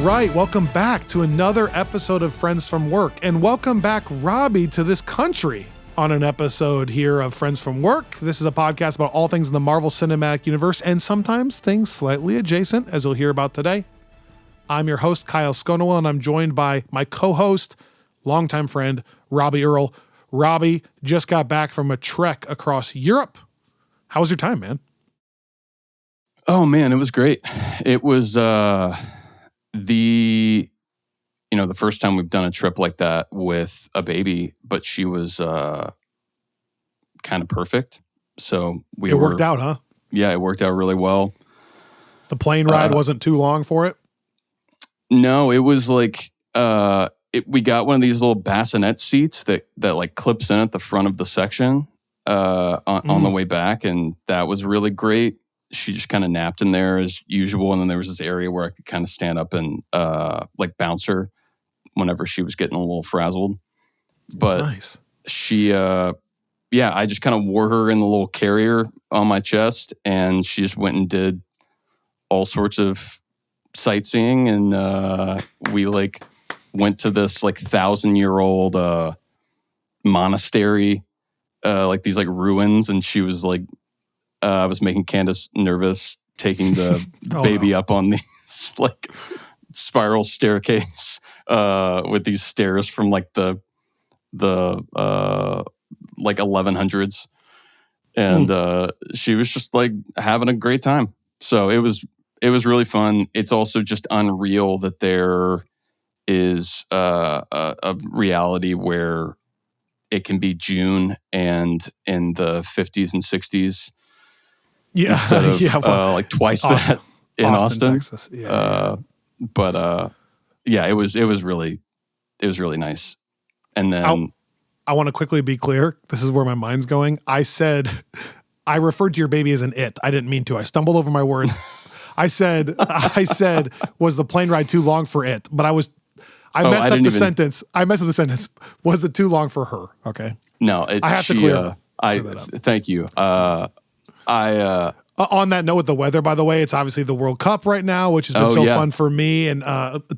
right, welcome back to another episode of Friends from Work, and welcome back, Robby, to this country on an episode here of Friends from Work. This is a podcast about all things in the Marvel Cinematic Universe, and sometimes things slightly adjacent, as you'll hear about today. I'm your host, Kyle Sconowell, and I'm joined by my co-host, longtime friend, Robby Earl. Robby just got back from a trek across Europe. How was your time, man? Oh, man, it was great. It was the first time we've done a trip like that with a baby, but she was kind of perfect. So it worked out, huh? Yeah, it worked out really well. The plane ride wasn't too long for it? No, it was like we got one of these little bassinet seats that like clips in at the front of the section on the way back, and that was really great. She just kind of napped in there as usual, and then there was this area where I could kind of stand up and like bounce her whenever she was getting a little frazzled. But nice. She, I just kind of wore her in the little carrier on my chest, and she just went and did all sorts of sightseeing, and we like went to this like 1,000-year-old monastery, like these like ruins, and she was like, I was making Candace nervous taking the baby up on these like spiral staircase with these stairs from like the like 1100s, and she was just like having a great time. So it was really fun. It's also just unreal that there is a reality where it can be June and in the 50s and 60s. Yeah, instead of like twice that in Austin, Texas. It was really nice. And then I want to quickly be clear. This is where my mind's going. I referred to your baby as an it. I didn't mean to. I stumbled over my words. I said, was the plane ride too long for it? But I messed up the sentence. I messed up the sentence. Was it too long for her? Okay. No, I have to clear that up. Thank you. On that note with the weather, by the way, it's obviously the World Cup right now, which has been fun for me and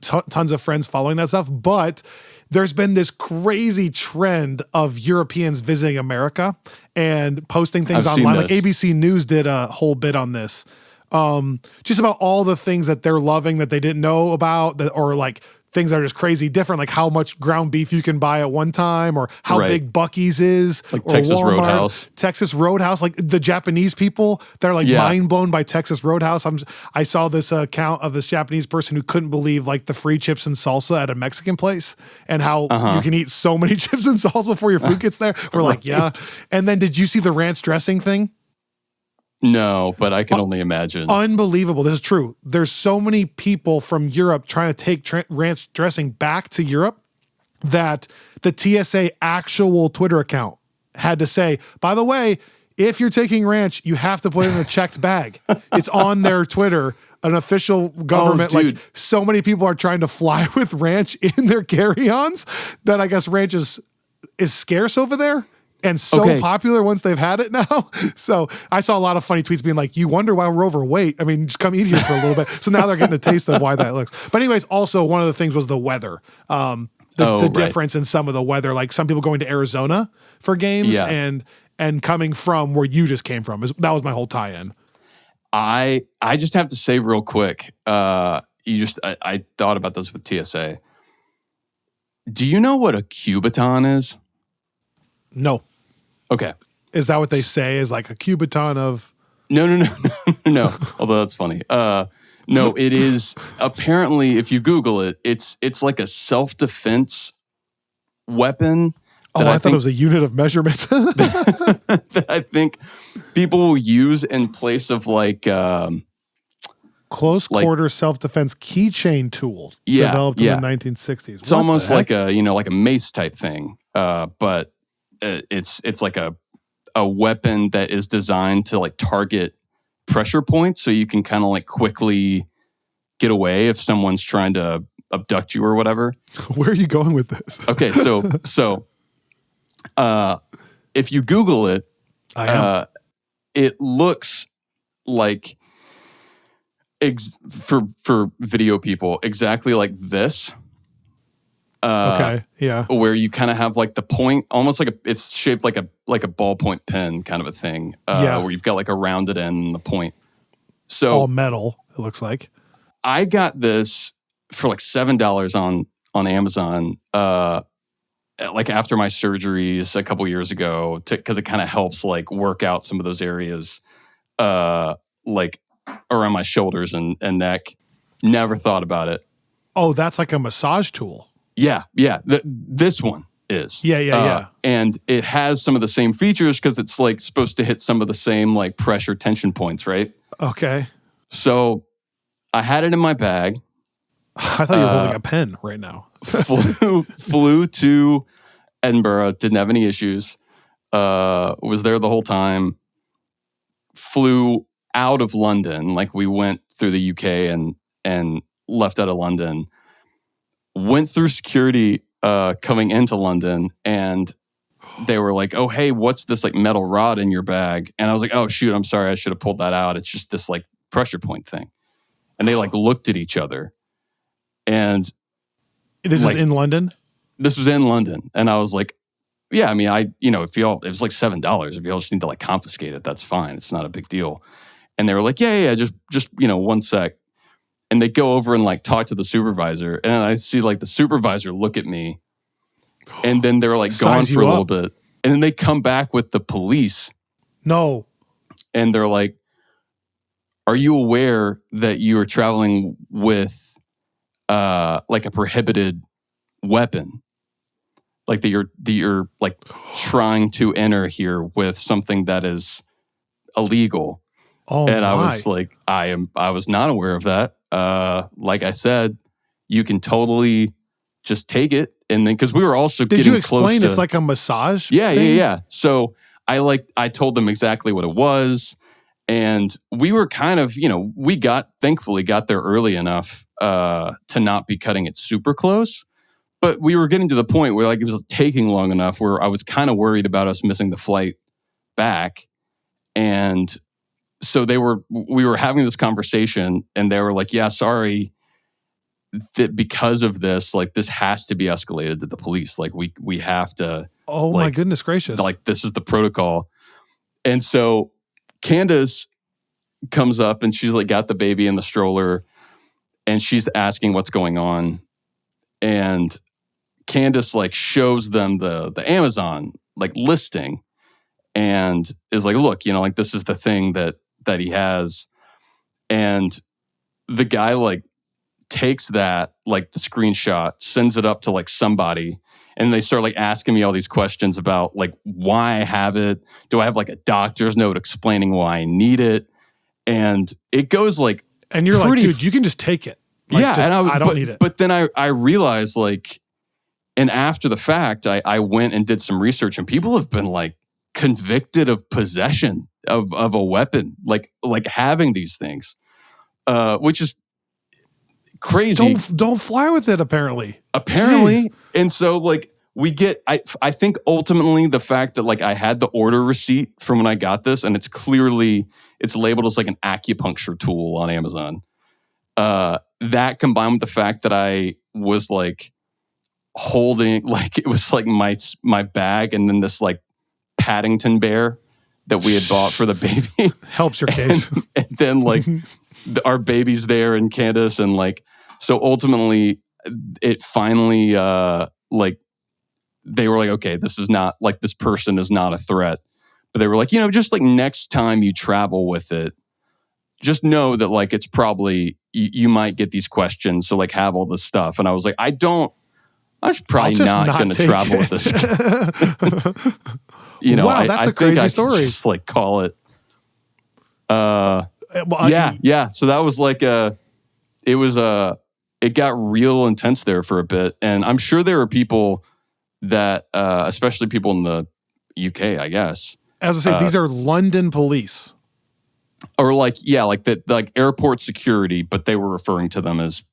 tons of friends following that stuff. But there's been this crazy trend of Europeans visiting America and posting things online. Like ABC News did a whole bit on this, just about all the things that they're loving that they didn't know about, or like things that are just crazy different, like how much ground beef you can buy at one time, or how big Buc-ee's is, like or Texas Walmart, Texas Roadhouse, like the Japanese people that are like mind blown by Texas Roadhouse. I saw this account of this Japanese person who couldn't believe like the free chips and salsa at a Mexican place, and how you can eat so many chips and salsa before your food gets there. We're like, yeah. And then did you see the ranch dressing thing? No, but I can only imagine. Unbelievable. This is true. There's so many people from Europe trying to take ranch dressing back to Europe that the TSA actual Twitter account had to say, by the way, if you're taking ranch, you have to put it in a checked bag. It's on their Twitter, an official government. Like, so many people are trying to fly with ranch in their carry-ons that I guess ranch is scarce over there. And so popular once they've had it now. So I saw a lot of funny tweets being like, you wonder why we're overweight. I mean, just come eat here for a little bit. So now they're getting a taste of why that looks. But anyways, also one of the things was the weather. The difference in some of the weather, like some people going to Arizona for games and coming from where you just came from. That was my whole tie-in. I just have to say real quick, I thought about this with TSA. Do you know what a cubiton is? No. Okay. Is that what they say is like a cubiton of? No. Although that's funny. No, it is apparently, if you Google it, it's like a self-defense weapon. I thought it was a unit of measurement. that I think people will use in place of like close quarter self-defense keychain tool developed in the 1960s. It's almost like a mace type thing, but it's like a weapon that is designed to like target pressure points, so you can kind of like quickly get away if someone's trying to abduct you or whatever. Where are you going with this? Okay, so if you Google it, it looks like for video people, exactly like this. Okay. Yeah. Where you kind of have like the point, almost like it's shaped like a ballpoint pen kind of a thing. Where you've got like a rounded end and the point. So all metal, it looks like. I got this for like $7 on Amazon. Like after my surgeries a couple years ago, because it kind of helps like work out some of those areas, like around my shoulders and neck. Never thought about it. Oh, that's like a massage tool. Yeah. This one is. Yeah. And it has some of the same features because it's like supposed to hit some of the same like pressure tension points, right? Okay. So I had it in my bag. I thought you were holding a pen right now. flew to Edinburgh, didn't have any issues. Was there the whole time. Flew out of London, like we went through the UK and left out of London. Went through security coming into London, and they were like, "Oh, hey, what's this like metal rod in your bag?" And I was like, "Oh, shoot, I'm sorry, I should have pulled that out. It's just this like pressure point thing." And they like looked at each other, and this is in London. This was in London, and I was like, "Yeah, I mean, if y'all, it was like $7. If y'all just need to like confiscate it, that's fine. It's not a big deal." And they were like, "Yeah, just 1 sec." And they go over and like talk to the supervisor. And I see like the supervisor look at me. And then they're like gone for a little bit. And then they come back with the police. No. And they're like, "Are you aware that you are traveling with like a prohibited weapon? Like that you're like trying to enter here with something that is illegal." Oh, and I was like, I was not aware of that. Like I said, you can totally just take it. And then, because we were also Did getting you explain close to, it's like a massage thing? Yeah. So I told them exactly what it was. And we were kind of, we thankfully got there early enough to not be cutting it super close. But we were getting to the point where like it was taking long enough where I was kind of worried about us missing the flight back. And so we were having this conversation, and they were like, "Yeah, sorry, that because of this, like this has to be escalated to the police. Like we have to." Oh my goodness gracious! Like this is the protocol. And so Candace comes up, and she's like got the baby in the stroller, and she's asking what's going on, and Candace like shows them the Amazon like listing, and is like, "Look, like this is the thing that he has." And the guy like takes that, like the screenshot, sends it up to like somebody, and they start like asking me all these questions about like why I have it. Do I have like a doctor's note explaining why I need it? And it goes like, and you're like, dude, you can just take it. Like, yeah, and I don't need it. But then I realized like, and after the fact, I went and did some research, and people have been like convicted of possession of a weapon, like having these things, which is crazy. Don't fly with it, apparently. Jeez. And so like we get, I think ultimately the fact that like I had the order receipt from when I got this, and it's labeled as like an acupuncture tool on Amazon. That combined with the fact that I was like holding, like it was like my bag, and then this like Paddington bear that we had bought for the baby helps your case. and then like our baby's there, and Candace, and like, so ultimately it finally like they were like, "Okay, this is not like, this person is not a threat." But they were like, just like next time you travel with it, just know that like it's probably you might get these questions, so like have all this stuff. And I was like, I'm probably not going to travel with this. Wow, that's a crazy story. Just like call it. Yeah. So that was like it got real intense there for a bit. And I'm sure there are people that, especially people in the UK, I guess. As I say, these are London police. Or like, yeah, like that, like airport security, but they were referring to them as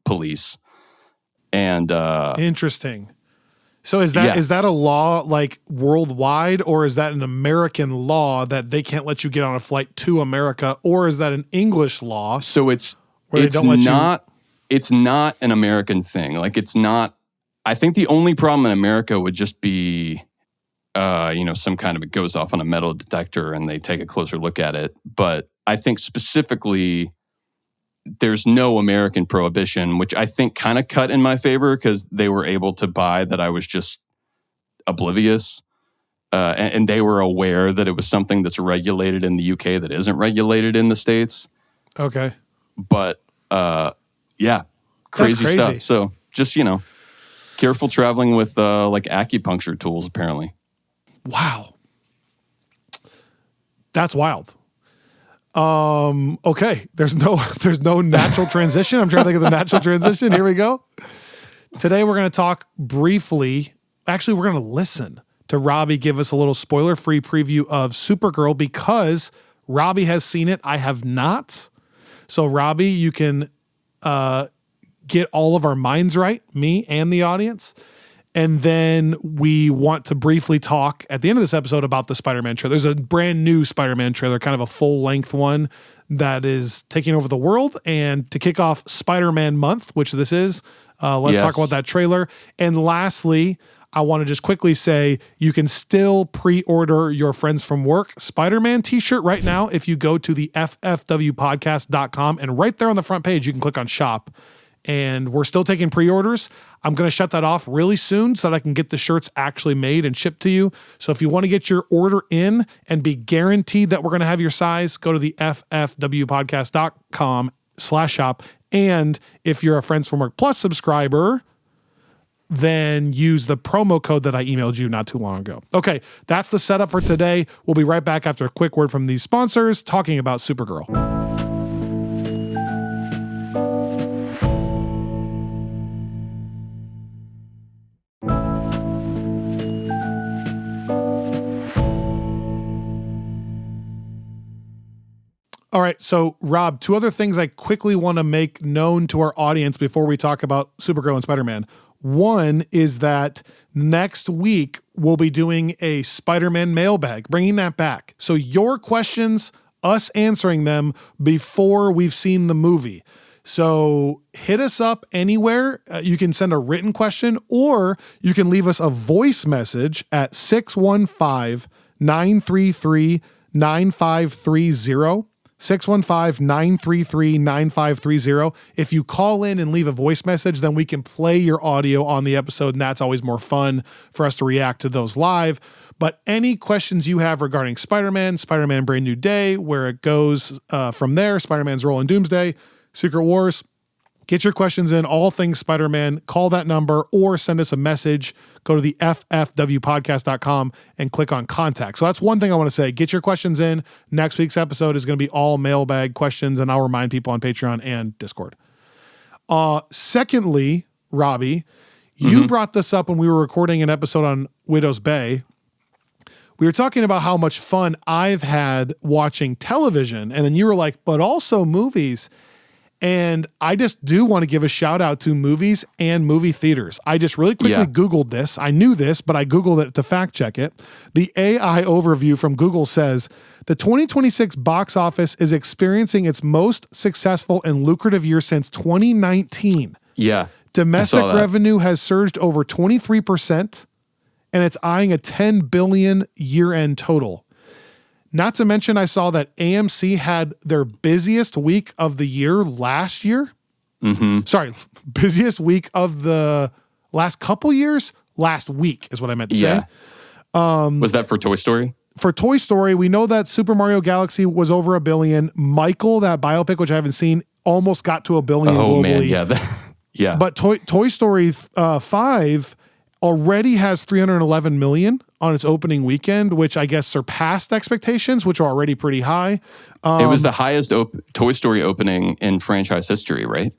police. And interesting. So is that a law like worldwide, or is that an American law that they can't let you get on a flight to America, or is that an English law? So it's not an American thing. Like it's not. I think the only problem in America would just be, some kind of, it goes off on a metal detector and they take a closer look at it. But I think specifically, there's no American prohibition, which I think kind of cut in my favor because they were able to buy that I was just oblivious. And they were aware that it was something that's regulated in the UK that isn't regulated in the States. Okay. But crazy stuff. So just, careful traveling with like acupuncture tools, apparently. Wow. That's wild. Okay. There's no natural transition. I'm trying to think of the natural transition. Here we go. Today we're going to talk briefly. Actually, we're going to listen to Robby give us a little spoiler-free preview of Supergirl because Robby has seen it. I have not. So Robby, you can get all of our minds right, me and the audience. And then we want to briefly talk at the end of this episode about the Spider-Man trailer. There's a brand new Spider-Man trailer, kind of a full-length one that is taking over the world. And to kick off Spider-Man month, which this is, let's talk about that trailer. And lastly, I want to just quickly say you can still pre-order your Friends from Work Spider-Man t-shirt right now if you go to the ffwpodcast.com, and right there on the front page you can click on shop. And we're still taking pre-orders. I'm going to shut that off really soon so that I can get the shirts actually made and shipped to you. So if you want to get your order in and be guaranteed that we're going to have your size, go to the ffwpodcast.com/shop. And if you're a Friends from Work Plus subscriber, then use the promo code that I emailed you not too long ago. Okay, that's the setup for today. We'll be right back after a quick word from these sponsors talking about Supergirl. All right, so Rob, two other things I quickly want to make known to our audience before we talk about Supergirl and Spider-Man. One is that next week we'll be doing a Spider-Man mailbag, bringing that back. So your questions, us answering them before we've seen the movie. So hit us up anywhere. You can send a written question or you can leave us a voice message at 615-933-9530. 615-933-9530. If you call in and leave a voice message, then we can play your audio on the episode, and that's always more fun for us to react to those live. But any questions you have regarding Spider-Man, Spider-Man Brand New Day, where it goes from there, Spider-Man's role in Doomsday, Secret Wars, get your questions in, all things Spider-Man, call that number or send us a message. Go to the ffwpodcast.com and click on contact. So that's one thing I want to say. Get your questions in. Next week's episode is going to be all mailbag questions, and I'll remind people on Patreon and Discord. Secondly, Robby, you brought this up when we were recording an episode on Widow's Bay. We were talking about how much fun I've had watching television, and then you were like, but also movies. And I just do want to give a shout out to movies and movie theaters. I just really quickly Googled this. I knew this, but I Googled it to fact check it. The AI overview from Google says the 2026 box office is experiencing its most successful and lucrative year since 2019. Yeah. Domestic revenue has surged over 23%, and it's eyeing a $10 billion year-end total. Not to mention, I saw that AMC had their busiest week of the year last year. Sorry, busiest week of the last couple years? Last week is what I meant to say. Was that for Toy Story? For Toy Story, we know that Super Mario Galaxy was over $1 billion. Michael, that biopic, which I haven't seen, almost got to $1 billion globally. Man, yeah. But Toy Story 5 already has $311 million on its opening weekend, which I guess surpassed expectations, which are already pretty high. It was the highest Toy Story opening in franchise history, right?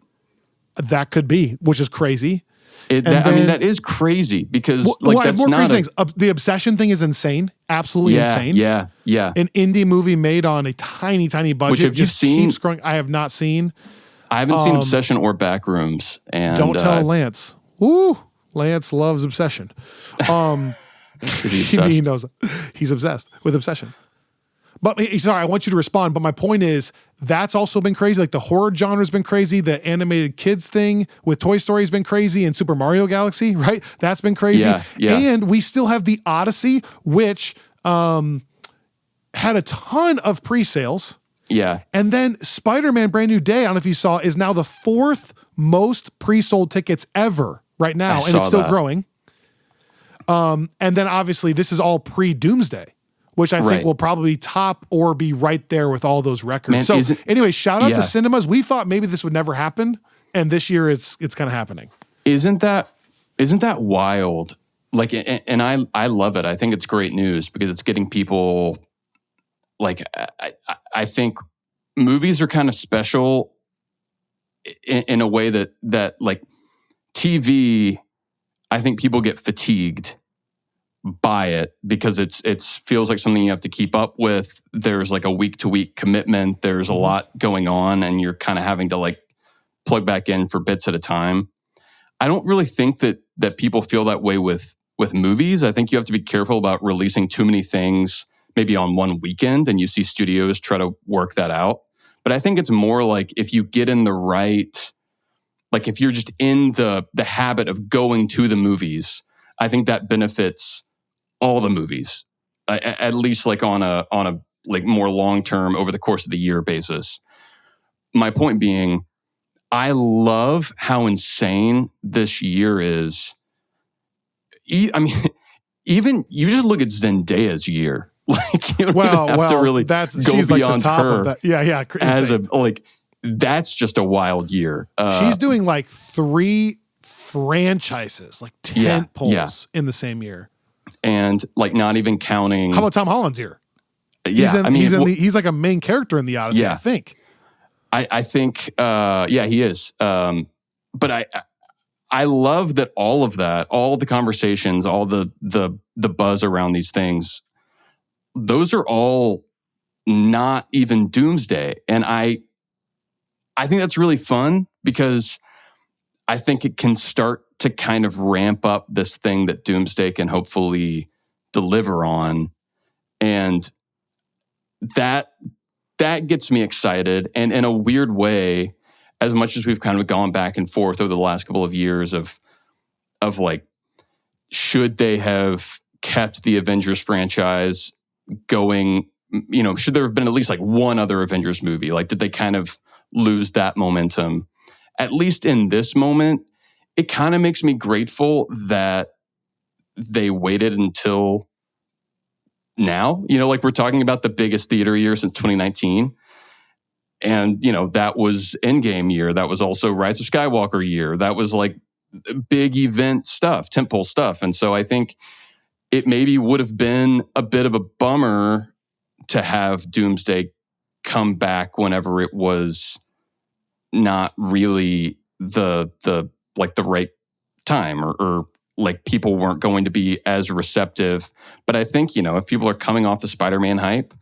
That could be, which is crazy. That is crazy because I have more crazy things. The obsession thing is insane, absolutely insane. Yeah. An indie movie made on a tiny budget. Which have you seen? Keeps growing. I have not seen. I haven't seen Obsession or Backrooms. And don't tell Lance. Ooh. Lance loves obsession. Is he obsessed? He knows he's obsessed with obsession. But sorry, I want you to respond. But my point is, that's also been crazy. Like the horror genre has been crazy. The animated kids thing with Toy Story has been crazy, and Super Mario Galaxy, right? That's been crazy. Yeah. And we still have the Odyssey, which had a ton of pre-sales. Yeah. And then Spider-Man Brand New Day, I don't know if you saw, is now the 4th most pre-sold tickets ever right now, and it's still growing. And then obviously this is all pre-Doomsday, which I think will probably top or be right there with all those records. Man, so anyway, shout out to cinemas. We thought maybe this would never happen, and this year it's kind of happening. Isn't that wild? Like, and I love it. I think it's great news because it's getting people. Like, I think movies are kind of special in a way that like TV. I think people get fatigued by it because it feels like something you have to keep up with. There's like a week to week commitment. There's a lot going on, and you're kind of having to like plug back in for bits at a time. I don't really think that people feel that way with movies. I think you have to be careful about releasing too many things maybe on one weekend, and you see studios try to work that out. But I think it's more like if you get in the right, like if you're just in the habit of going to the movies, I think that benefits all the movies, at least like on a like more long-term over the course of the year basis. My point being, I love how insane this year is. I mean, even you just look at Zendaya's year. Like you don't even have to really go she's beyond like the top her. of that. Yeah. As a like, that's just a wild year. She's doing like 3 franchises, like tent poles in the same year, and like not even counting. How about Tom Holland's here? Yeah, he's like a main character in the Odyssey. Yeah. I think. I think he is. But I love that all of that, all the conversations, all the buzz around these things. Those are all not even Doomsday. And I think that's really fun because I think it can start to kind of ramp up this thing that Doomsday can hopefully deliver on. And that gets me excited. And in a weird way, as much as we've kind of gone back and forth over the last couple of years of like, should they have kept the Avengers franchise going, should there have been at least like one other Avengers movie? Like, did they kind of lose that momentum? At least in this moment, it kind of makes me grateful that they waited until now. Like we're talking about the biggest theater year since 2019. And, that was Endgame year. That was also Rise of Skywalker year. That was like big event stuff, tentpole stuff. And so I think it maybe would have been a bit of a bummer to have Doomsday come back whenever it was not really the right time or like people weren't going to be as receptive. But I think, if people are coming off the Spider-Man hype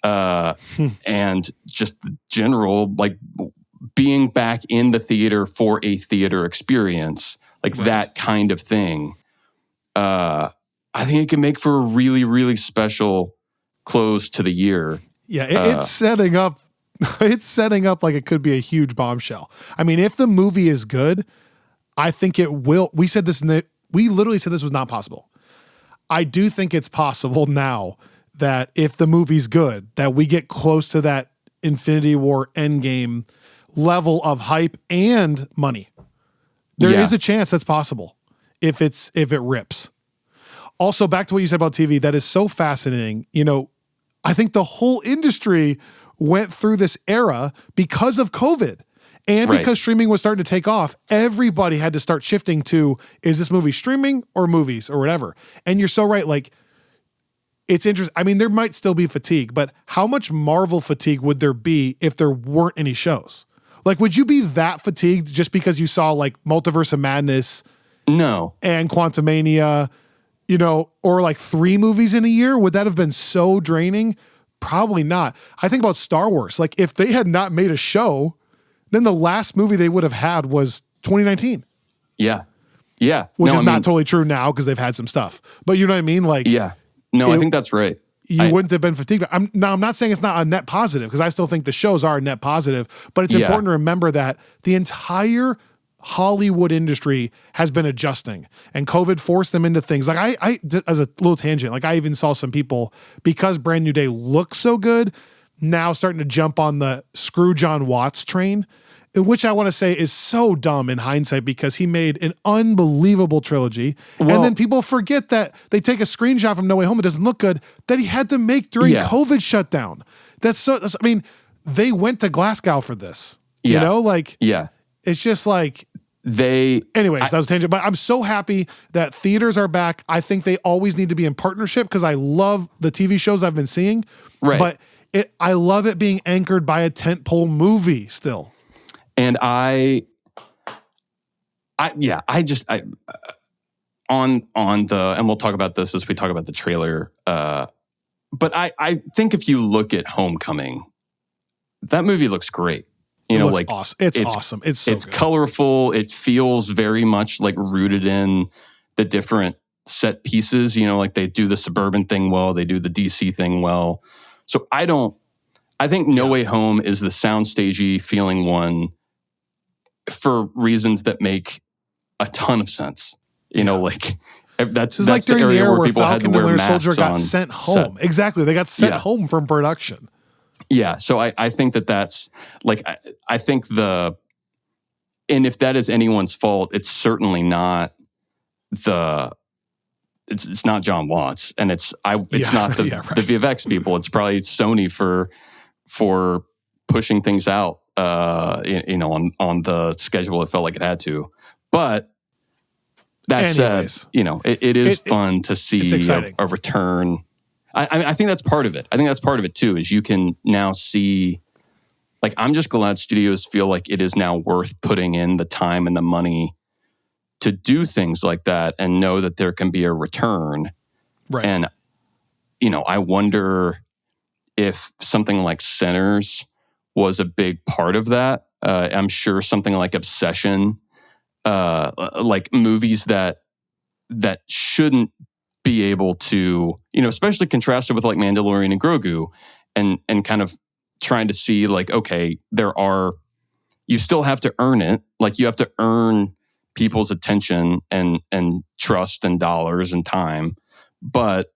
and just the general, like being back in the theater for a theater experience, like that kind of thing, I think it can make for a really, really special close to the year. Yeah, it's setting up. It's setting up like it could be a huge bombshell. I mean, if the movie is good, I think it will. We literally said this was not possible. I do think it's possible now that if the movie's good, that we get close to that Infinity War Endgame level of hype and money. There is a chance that's possible if it rips. Also, back to what you said about TV, that is so fascinating. I think the whole industry went through this era because of COVID and because streaming was starting to take off. Everybody had to start shifting to, is this movie streaming or movies or whatever? And you're so right. Like, it's interesting. I mean, there might still be fatigue, but how much Marvel fatigue would there be if there weren't any shows? Like, would you be that fatigued just because you saw like Multiverse of Madness? No. And Quantumania, or like 3 movies in a year? Would that have been so draining? Probably not. I think about Star Wars. Like, if they had not made a show, then the last movie they would have had was 2019. Yeah. Yeah. Which is not totally true now because they've had some stuff. But you know what I mean? Like, yeah. No, I think that's right. You wouldn't have been fatigued. I'm not saying it's not a net positive because I still think the shows are a net positive, but it's important to remember that the entire Hollywood industry has been adjusting and COVID forced them into things. Like I as a little tangent, like I even saw some people, because Brand New Day looks so good, now starting to jump on the screw John Watts train, which I want to say is so dumb in hindsight because he made an unbelievable trilogy. And then people forget that they take a screenshot from No Way Home, it doesn't look good, that he had to make during COVID shutdown. I mean, they went to Glasgow for this. You know, like, it's just like, anyways, that was a tangent, but I'm so happy that theaters are back. I think they always need to be in partnership because I love the TV shows I've been seeing, but I love it being anchored by a tentpole movie still. And on the, and we'll talk about this as we talk about the trailer. But I think if you look at Homecoming, that movie looks great. You know, like awesome. It's awesome. It's good. Colorful. It feels very much like rooted in the different set pieces. You know, like they do the suburban thing well, they do the DC thing well. So I think No Way Home is the soundstagey feeling one for reasons that make a ton of sense. You know, like that's like the during the area era where people had to Falcon wear and Winter masks Soldier got on sent home. set. Exactly. They got sent home from production. Yeah. So I think that's like, I think and if that is anyone's fault, it's certainly not it's not John Watts, and it's not the VFX people. It's probably Sony for pushing things out, you know, on the schedule it felt like it had to. But that said, you know, it is fun to see a return. I think that's part of it. I think that's part of it too, is you can now see, like, I'm just glad studios feel like it is now worth putting in the time and the money to do things like that and know that there can be a return. Right. And, you know, I wonder if something like Sinners was a big part of that. I'm sure something like Obsession, like movies that shouldn't be able to, you know, especially contrasted with like Mandalorian and Grogu, and kind of trying to see like, okay, you still have to earn it. Like you have to earn people's attention and trust and dollars and time, but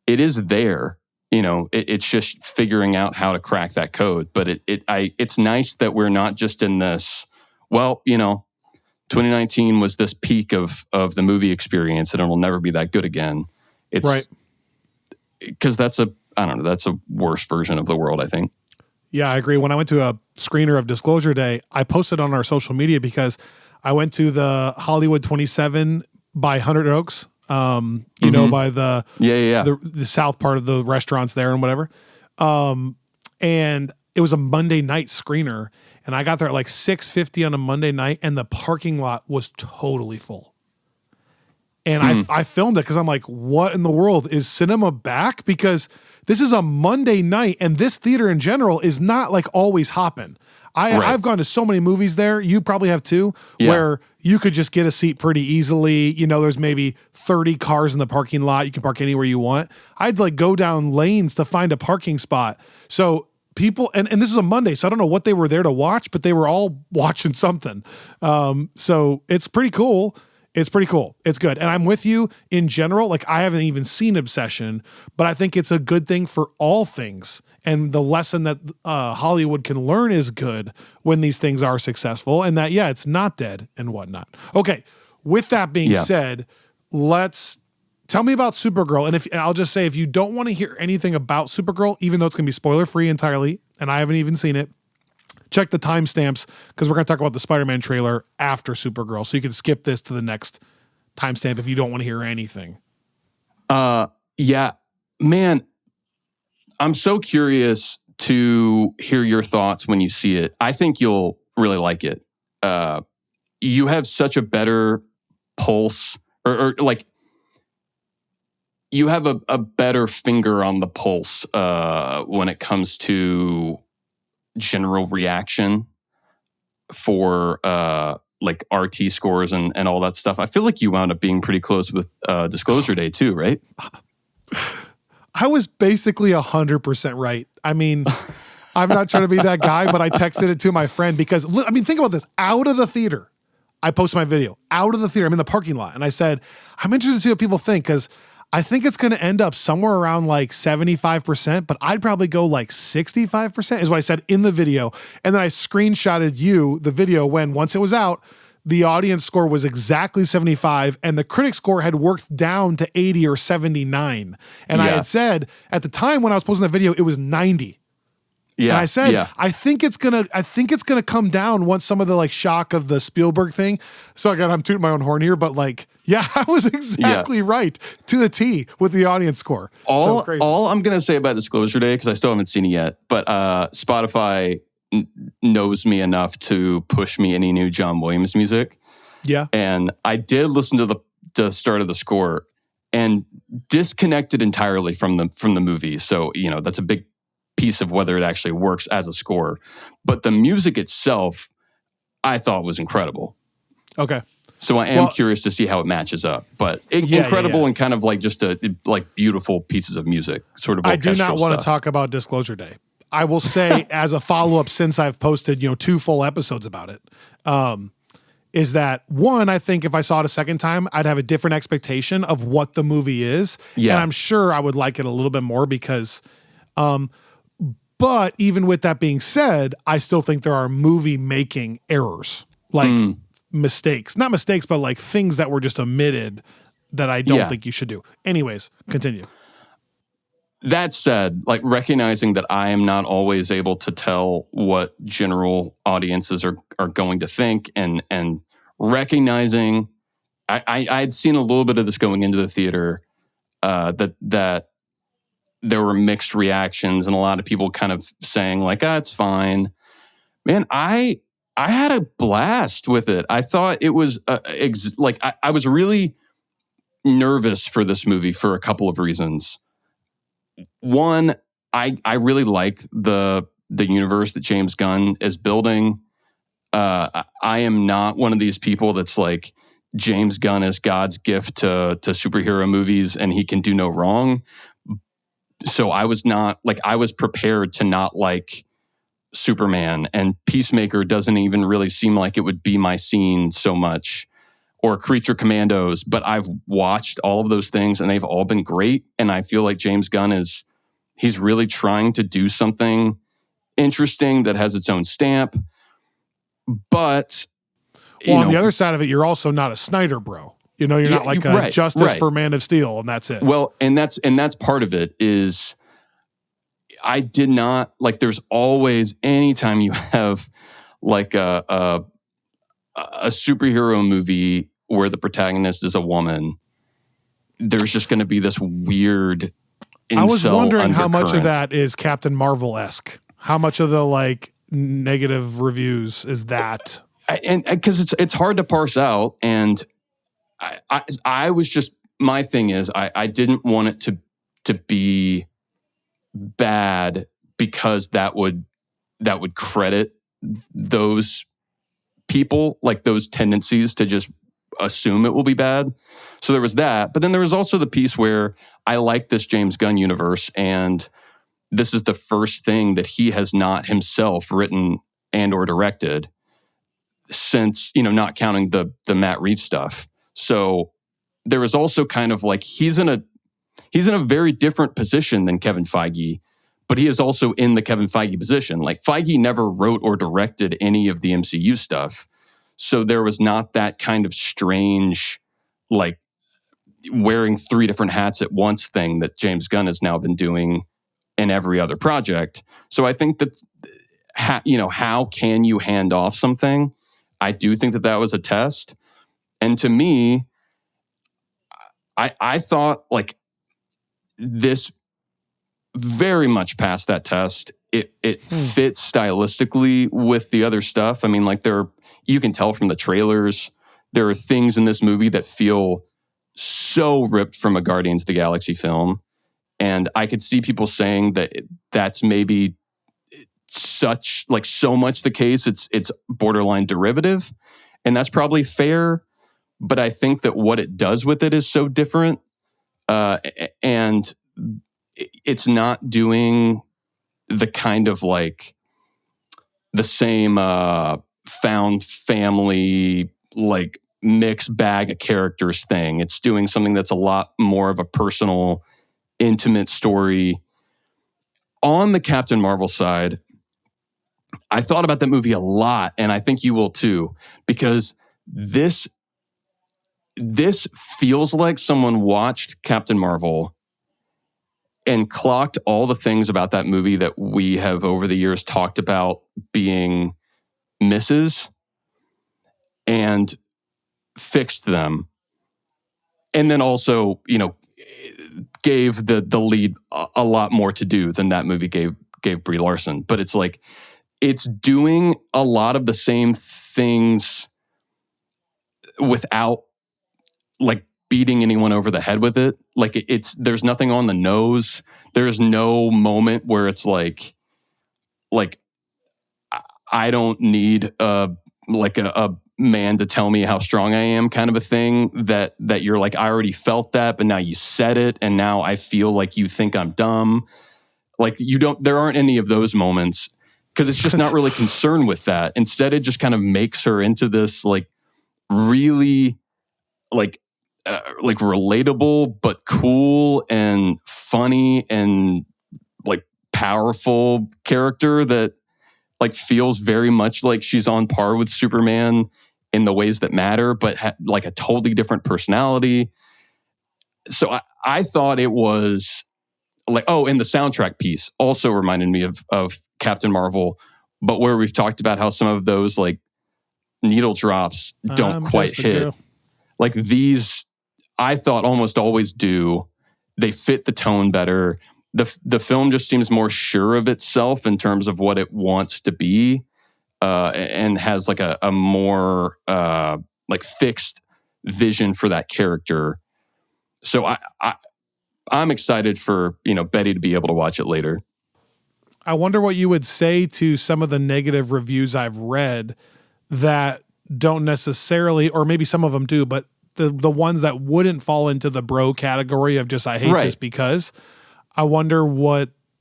it is there. You know, it's just figuring out how to crack that code. But it's nice that we're not just in this, well, you know, 2019 was this peak of the movie experience and it will never be that good again. It's right. Because that's a worse version of the world, I think. Yeah, I agree. When I went to a screener of Disclosure Day, I posted on our social media because I went to the Hollywood 27 by 100 Oaks, you know, by the south part of the restaurants there and whatever. And it was a Monday night screener, and I got there at like 6:50 on a Monday night, and the parking lot was totally full. And I filmed it because I'm like, what in the world? Is cinema back? Because this is a Monday night, and this theater in general is not like always hopping. I've gone to so many movies there, you probably have too, where you could just get a seat pretty easily. You know, there's maybe 30 cars in the parking lot. You can park anywhere you want. I'd like go down lanes to find a parking spot. So people, and this is a Monday, so I don't know what they were there to watch, but they were all watching something. So it's pretty cool. It's pretty cool. It's good. And I'm with you in general. Like, I haven't even seen Obsession, but I think it's a good thing for all things. And the lesson that Hollywood can learn is good when these things are successful, and that, it's not dead and whatnot. Okay. With that being said, tell me about Supergirl. And I'll just say, if you don't want to hear anything about Supergirl, even though it's going to be spoiler free entirely, and I haven't even seen it, check the timestamps because we're going to talk about the Spider-Man trailer after Supergirl. So you can skip this to the next timestamp if you don't want to hear anything. Yeah, man, I'm so curious to hear your thoughts when you see it. I think you'll really like it. You have such a better pulse, or like you have a better finger on the pulse when it comes to general reaction for like RT scores and all that stuff. I feel like you wound up being pretty close with Disclosure Day too, right? I was basically 100% right. I mean, I'm not trying to be that guy, but I texted it to my friend because, I mean, think about this. Out of the theater, I posted my video. Out of the theater, I'm in the parking lot. And I said, I'm interested to see what people think because I think it's going to end up somewhere around like 75%, but I'd probably go like 65% is what I said in the video. And then I screenshotted you the video when once it was out, the audience score was exactly 75 and the critic score had worked down to 80 or 79. And I had said at the time when I was posting that video, it was 90. Yeah. And I said, I think it's gonna come down once some of the like shock of the Spielberg thing. So again, I'm tooting my own horn here, but like, yeah, I was exactly right to the T with the audience score. All I'm gonna say about Disclosure Day, because I still haven't seen it yet, but Spotify knows me enough to push me any new John Williams music. Yeah. And I did listen to the start of the score and disconnected entirely from the movie. So, that's a big piece of whether it actually works as a score. But the music itself, I thought was incredible. Okay. So I am curious to see how it matches up. But incredible and kind of like just like beautiful pieces of music, sort of orchestral I do not want to talk about Disclosure Day. I will say as a follow-up, since I've posted, 2 full episodes about it, is that one, I think if I saw it a second time, I'd have a different expectation of what the movie is. Yeah. And I'm sure I would like it a little bit more because, but even with that being said, I still think there are movie making errors, like mistakes, not mistakes, but like things that were just omitted that I don't think you should do. Anyways, continue. That said, like recognizing that I am not always able to tell what general audiences are going to think and recognizing I had seen a little bit of this going into the theater, that there were mixed reactions and a lot of people kind of saying like, it's fine. Man, I had a blast with it. I thought it was I was really nervous for this movie for a couple of reasons. One, I really like the universe that James Gunn is building. I am not one of these people that's like James Gunn is God's gift to superhero movies and he can do no wrong. So I was prepared to not like Superman, and Peacemaker doesn't even really seem like it would be my scene so much, or Creature Commandos, but I've watched all of those things and they've all been great. And I feel like James Gunn he's really trying to do something interesting that has its own stamp. But on the other side of it, you're also not a Snyder bro. You're not like a Justice for Man of Steel, and that's it. Well, and that's part of it is I did not like. There's always anytime you have like a superhero movie where the protagonist is a woman, there's just going to be this weird. I was wondering how much of that is Captain Marvel-esque. How much of the like negative reviews is that? And because it's hard to parse out, and I was just, my thing is I didn't want it to be bad because that would credit those people, like those tendencies to just assume it will be bad. So there was that, but then there was also the piece where I like this James Gunn universe, and this is the first thing that he has not himself written and or directed since, not counting the Matt Reeves stuff. So there was also kind of like he's in a very different position than Kevin Feige, but he is also in the Kevin Feige position. Like Feige never wrote or directed any of the MCU stuff. So there was not that kind of strange, like wearing 3 different hats at once thing that James Gunn has now been doing in every other project. So I think that, how can you hand off something? I do think that was a test. And to me, I thought like this very much passed that test. It fits stylistically with the other stuff. I mean, like you can tell from the trailers, there are things in this movie that feel so ripped from a Guardians of the Galaxy film. And I could see people saying that that's maybe so much the case, it's borderline derivative. And that's probably fair, but I think that what it does with it is so different. And it's not doing the kind of like the same found family, like mixed bag of characters thing. It's doing something that's a lot more of a personal, intimate story. On the Captain Marvel side, I thought about that movie a lot, and I think you will too, because this feels like someone watched Captain Marvel and clocked all the things about that movie that we have over the years talked about being misses and fixed them. And then also, gave the lead a lot more to do than that movie gave Brie Larson. But it's like, it's doing a lot of the same things without like beating anyone over the head with it. Like there's nothing on the nose. There's no moment where it's like I don't need a man to tell me how strong I am kind of a thing that you're like, I already felt that, but now you said it. And now I feel like you think I'm dumb. Like there aren't any of those moments because it's just not really concerned with that. Instead, it just kind of makes her into this like really like relatable, but cool and funny and like powerful character that like feels very much like she's on par with Superman in the ways that matter, but like a totally different personality. So I thought it was like, and the soundtrack piece also reminded me of Captain Marvel, but where we've talked about how some of those like needle drops don't quite hit. Girl. Like these, I thought almost always do. They fit the tone better. The film just seems more sure of itself in terms of what it wants to be, and has like a more like fixed vision for that character. So I'm excited for Betty to be able to watch it later. I wonder what you would say to some of the negative reviews I've read that don't necessarily, or maybe some of them do, but the ones that wouldn't fall into the bro category of just I hate this because. I wonder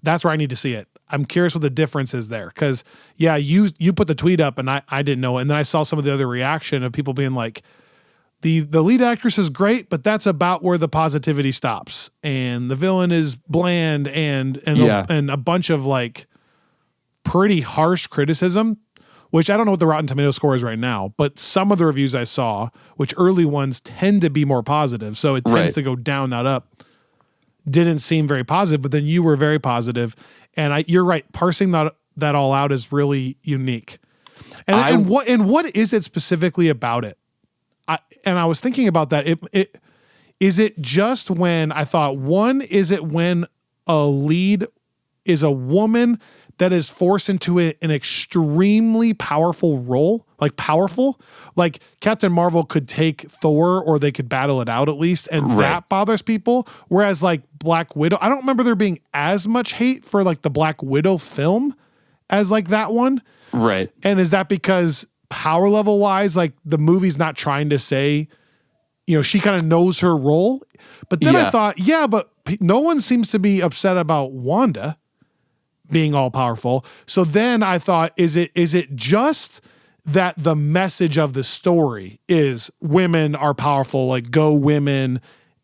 that's where I need to see it. I'm curious what the difference is there. Because, yeah, you put the tweet up and I didn't know. And then I saw some of the other reaction of people being like, the lead actress is great, but that's about where the positivity stops. And the villain is bland and a bunch of like pretty harsh criticism, which I don't know what the Rotten Tomatoes score is right now. But some of the reviews I saw, which early ones tend to be more positive. So it tends to go down, not up. Didn't seem very positive, but then you were very positive. And you're right. Parsing that all out is really unique. And what is it specifically about it? I was thinking about that. Is it just when I thought is it when a lead is a woman that is forced into an extremely powerful role, like powerful, like Captain Marvel could take Thor or they could battle it out at least. And that bothers people. Whereas like Black Widow, I don't remember there being as much hate for like the Black Widow film as like that one. Right. And is that because power level wise, like the movie's not trying to say, she kind of knows her role. But then I thought, but no one seems to be upset about Wanda being all powerful. So then I thought, is it just that the message of the story is women are powerful, like go women,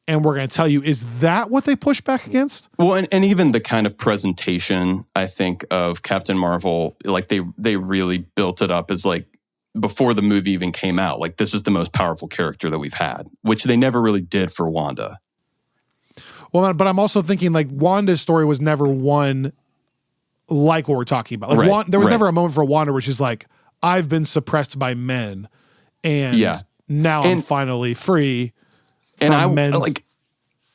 and we're going to tell you, is that what they push back against? Well, and even the kind of presentation, I think, of Captain Marvel, like they really built it up as like, before the movie even came out, like this is the most powerful character that we've had, which they never really did for Wanda. Well, but I'm also thinking like Wanda's story was never one like what we're talking about. Like there was never a moment for Wanda where she's like, I've been suppressed by men and now I'm finally free from men's. Like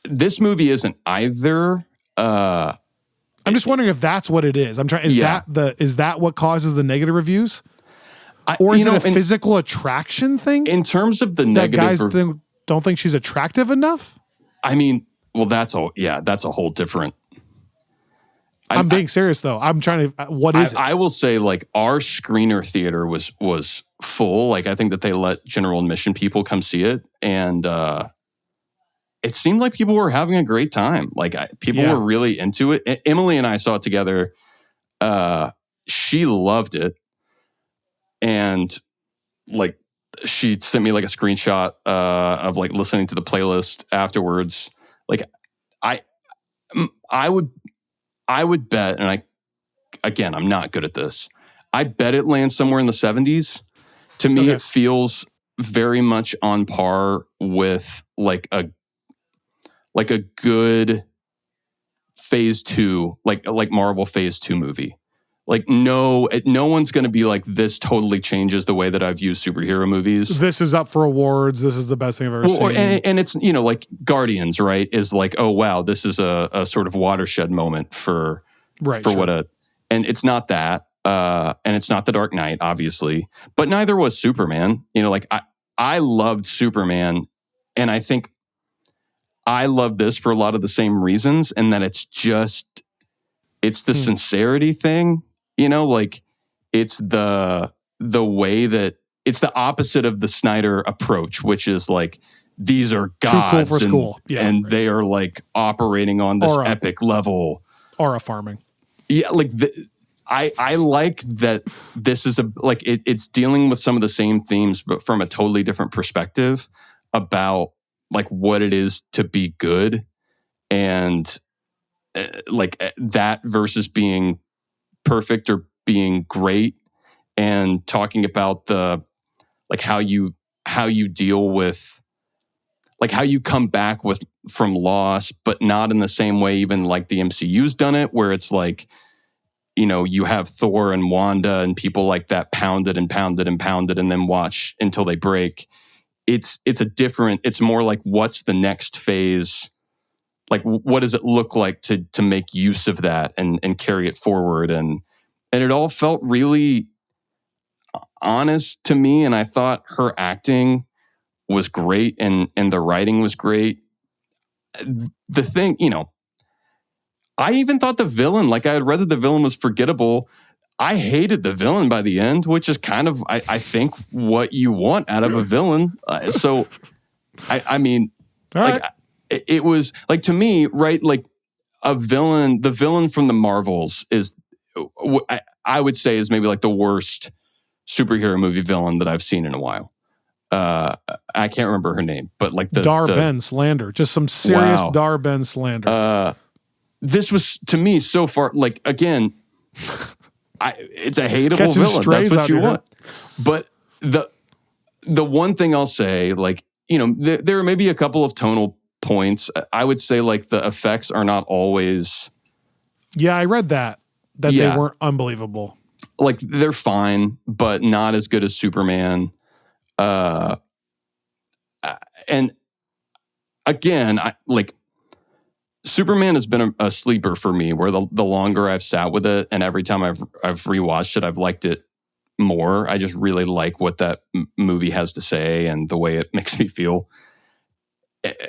this movie isn't either. I'm just wondering if that's what it is. Is that what causes the negative reviews? Or is it a physical attraction thing? In terms of the negative, that guys don't think she's attractive enough? I mean, well, that's a whole different. I'm being serious though. I'm trying to. What is it? I will say, like, our screener theater was full. Like, I think that they let general admission people come see it, and it seemed like people were having a great time. Like, people were really into it. Emily and I saw it together. She loved it, and like, she sent me like a screenshot of like listening to the playlist afterwards. Like, I would bet, and I'm not good at this. I bet it lands somewhere in the 70s. To me, it feels very much on par with like a good phase 2, like Marvel phase 2 movie. Like, no one's going to be like, this totally changes the way that I view superhero movies. This is up for awards. This is the best thing I've ever seen. And it's, like Guardians, right? Is like, oh, wow, this is a sort of watershed moment for and it's not that. And it's not The Dark Knight, obviously, but neither was Superman. Like, I loved Superman, and I think I love this for a lot of the same reasons, and that it's the sincerity thing, like, it's the way that it's the opposite of the Snyder approach, which is like, these are gods too cool for school. And they are like operating on this epic level. Aura farming. Yeah, like I like that this is it's dealing with some of the same themes, but from a totally different perspective about like what it is to be good, and that versus being perfect or being great, and talking about the like how you deal with like how you come back from loss, but not in the same way even like the MCU's done it, where it's like, you have Thor and Wanda and people like that pounded and pounded and pounded and then watch until they break. It's more like, what's the next phase? Like, what does it look like to make use of that and carry it forward? And it all felt really honest to me. And I thought her acting was great, and the writing was great. The thing, I even thought the villain, like, I had read that the villain was forgettable. I hated the villain by the end, which is kind of, I think, what you want out of a villain. I mean, like, it was like, to me, right? Like, the villain from the Marvels is, I would say, is maybe like the worst superhero movie villain that I've seen in a while. I can't remember her name, but like Ben slander, just some serious Ben slander. This was, to me, so far, like, again, it's a hateable villain. That's what you want. But the one thing I'll say, like, there are maybe a couple of tonal points. I would say, like, the effects are not always. Yeah, I read that they weren't unbelievable. Like, they're fine, but not as good as Superman. And again, Superman has been a sleeper for me, where the longer I've sat with it, and every time I've rewatched it, I've liked it more. I just really like what that movie has to say and the way it makes me feel.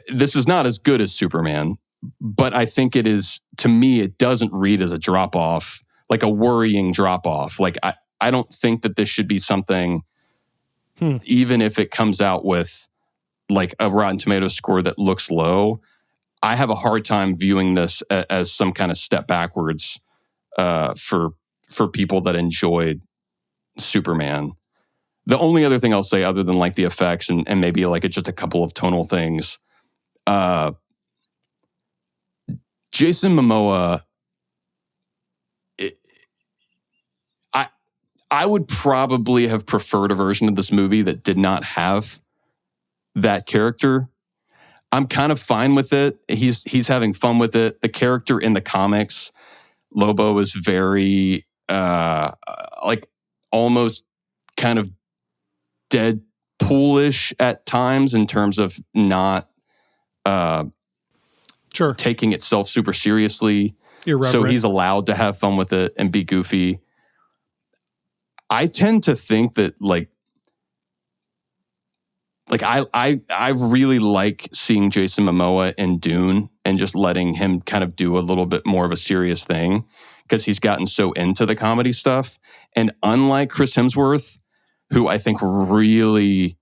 This is not as good as Superman, but I think it is, to me, it doesn't read as a drop off, like a worrying drop off. Like, I don't think that this should be something, even if it comes out with like a Rotten Tomatoes score that looks low. I have a hard time viewing this as some kind of step backwards for people that enjoyed Superman. The only other thing I'll say, other than like the effects and maybe like it's just a couple of tonal things, Jason Momoa, I would probably have preferred a version of this movie that did not have that character. I'm kind of fine with it. He's having fun with it. The character in the comics, Lobo, is very like almost kind of Deadpoolish at times in terms of not taking itself super seriously. Irreverent. So he's allowed to have fun with it and be goofy. I tend to think that, like, like I really like seeing Jason Momoa in Dune and just letting him kind of do a little bit more of a serious thing because he's gotten so into the comedy stuff. And unlike Chris Hemsworth, who I think really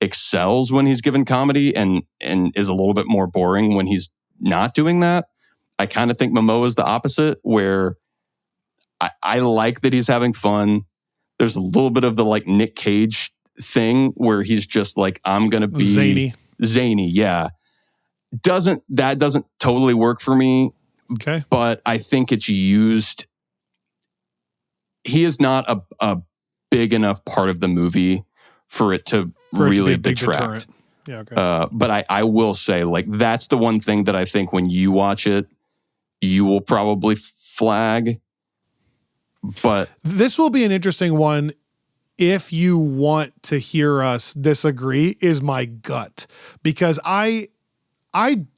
excels when he's given comedy and is a little bit more boring when he's not doing that, I kind of think Momoa is the opposite, where I like that he's having fun. There's a little bit of the like Nick Cage thing where he's just like, I'm going to be zany. Yeah. That doesn't totally work for me. Okay. But I think it's used. He is not a big enough part of the movie for it to really detract. Yeah. Okay. But I will say, like, that's the one thing that I think when you watch it, you will probably flag. But this will be an interesting one. If you want to hear us disagree, is my gut, because I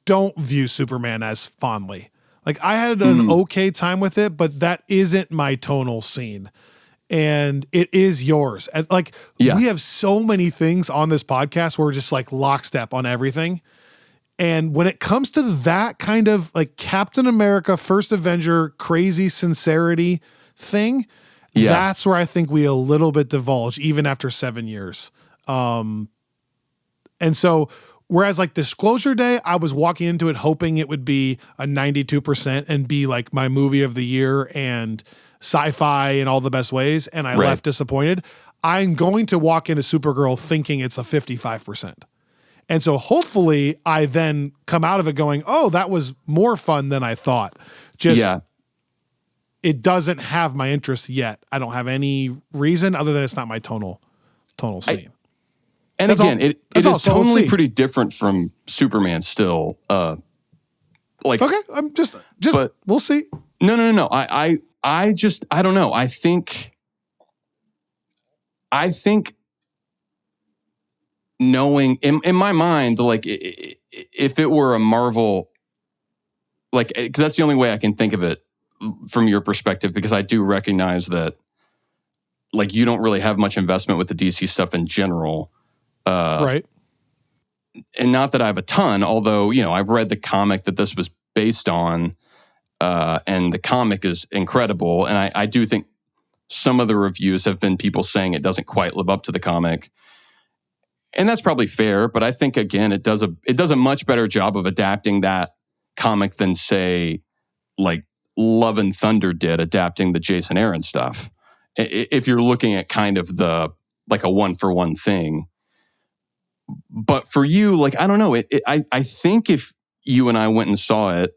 don't view Superman as fondly. Like, I had an okay time with it, but that isn't my tonal scene. And it is yours. And like, we have so many things on this podcast where we're just like lockstep on everything. And when it comes to that kind of like Captain America, First Avenger, crazy sincerity thing, that's where I think we a little bit divulge, even after 7 years. And so, whereas like Disclosure Day, I was walking into it hoping it would be a 92% and be like my movie of the year and sci-fi in all the best ways, and I left disappointed. I'm going to walk into Supergirl thinking it's a 55%. And so hopefully I then come out of it going, oh, that was more fun than I thought. It doesn't have my interest yet. I don't have any reason other than it's not my tonal scene. And that's again, it is tonally pretty different from Superman still. Like, okay, I'm just but, we'll see. No. I don't know. I think knowing in my mind, like if it were a Marvel, like, because that's the only way I can think of it from your perspective, because I do recognize that like you don't really have much investment with the DC stuff in general. Right. And not that I have a ton, although, you know, I've read the comic that this was based on, and the comic is incredible. And I do think some of the reviews have been people saying it doesn't quite live up to the comic. And that's probably fair, but I think, again, it does a much better job of adapting that comic than, say, like Love and Thunder did adapting the Jason Aaron stuff. If you're looking at kind of the, like a one-for-one thing. But for you, like, I don't know. I think if you and I went and saw it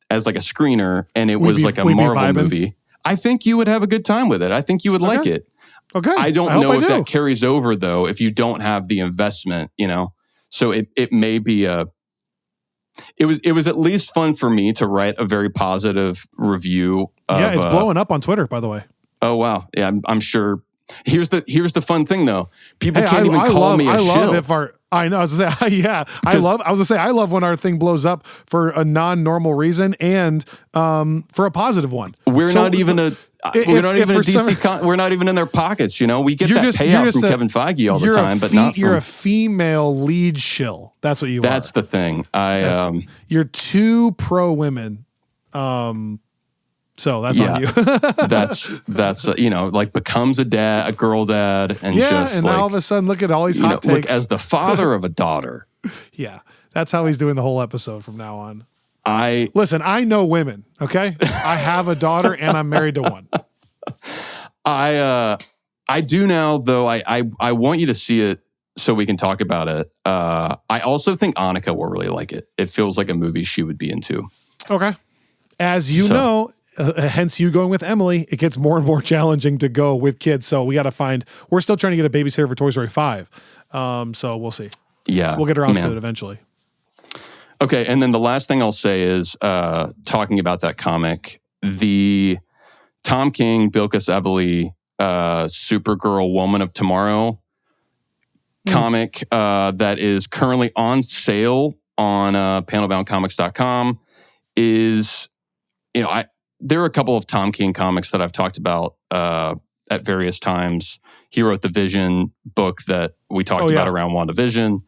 as like a screener and it was like a Marvel movie, I think you would have a good time with it. I think you would like it. Okay. I don't know if that carries over, though, if you don't have the investment, you know? So it may be it was at least fun for me to write a very positive review of, it's blowing up on Twitter, by the way. Oh, wow. Yeah, I'm sure. Here's the fun thing, though. People can't even call me a shill. I know. I was gonna say, I love when our thing blows up for a non-normal reason and for a positive one. We're not even a DC. We're not even in their pockets. You know, we get that payout from Kevin Feige all the time, but not. You're a female lead shill. That's what you are. That's the thing. You're too pro women. So that's on you. that's you know, like becomes a girl dad, and and now all of a sudden, look at all these hot takes. Look, as the father of a daughter. Yeah, that's how he's doing the whole episode from now on. Listen, I know women. Okay, I have a daughter, and I'm married to one. I do now, though. I want you to see it so we can talk about it. I also think Annika will really like it. It feels like a movie she would be into. Okay, as you know. Hence you going with Emily, it gets more and more challenging to go with kids. So we got to we're still trying to get a babysitter for Toy Story 5. So we'll see. Yeah. We'll get around to it eventually. Okay. And then the last thing I'll say is talking about that comic, the Tom King, Bilquis Evely, Supergirl, Woman of Tomorrow comic that is currently on sale on panelboundcomics.com is, you know, there are a couple of Tom King comics that I've talked about at various times. He wrote the Vision book that we talked about around WandaVision.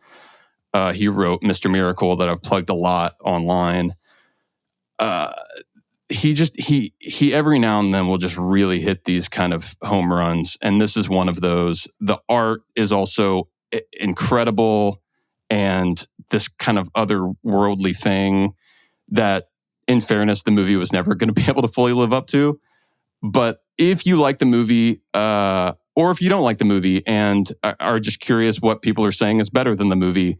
He wrote Mr. Miracle that I've plugged a lot online. He every now and then will just really hit these kind of home runs. And this is one of those. The art is also incredible, and this kind of otherworldly thing that, in fairness, the movie was never going to be able to fully live up to. But if you like the movie, or if you don't like the movie and are just curious what people are saying is better than the movie,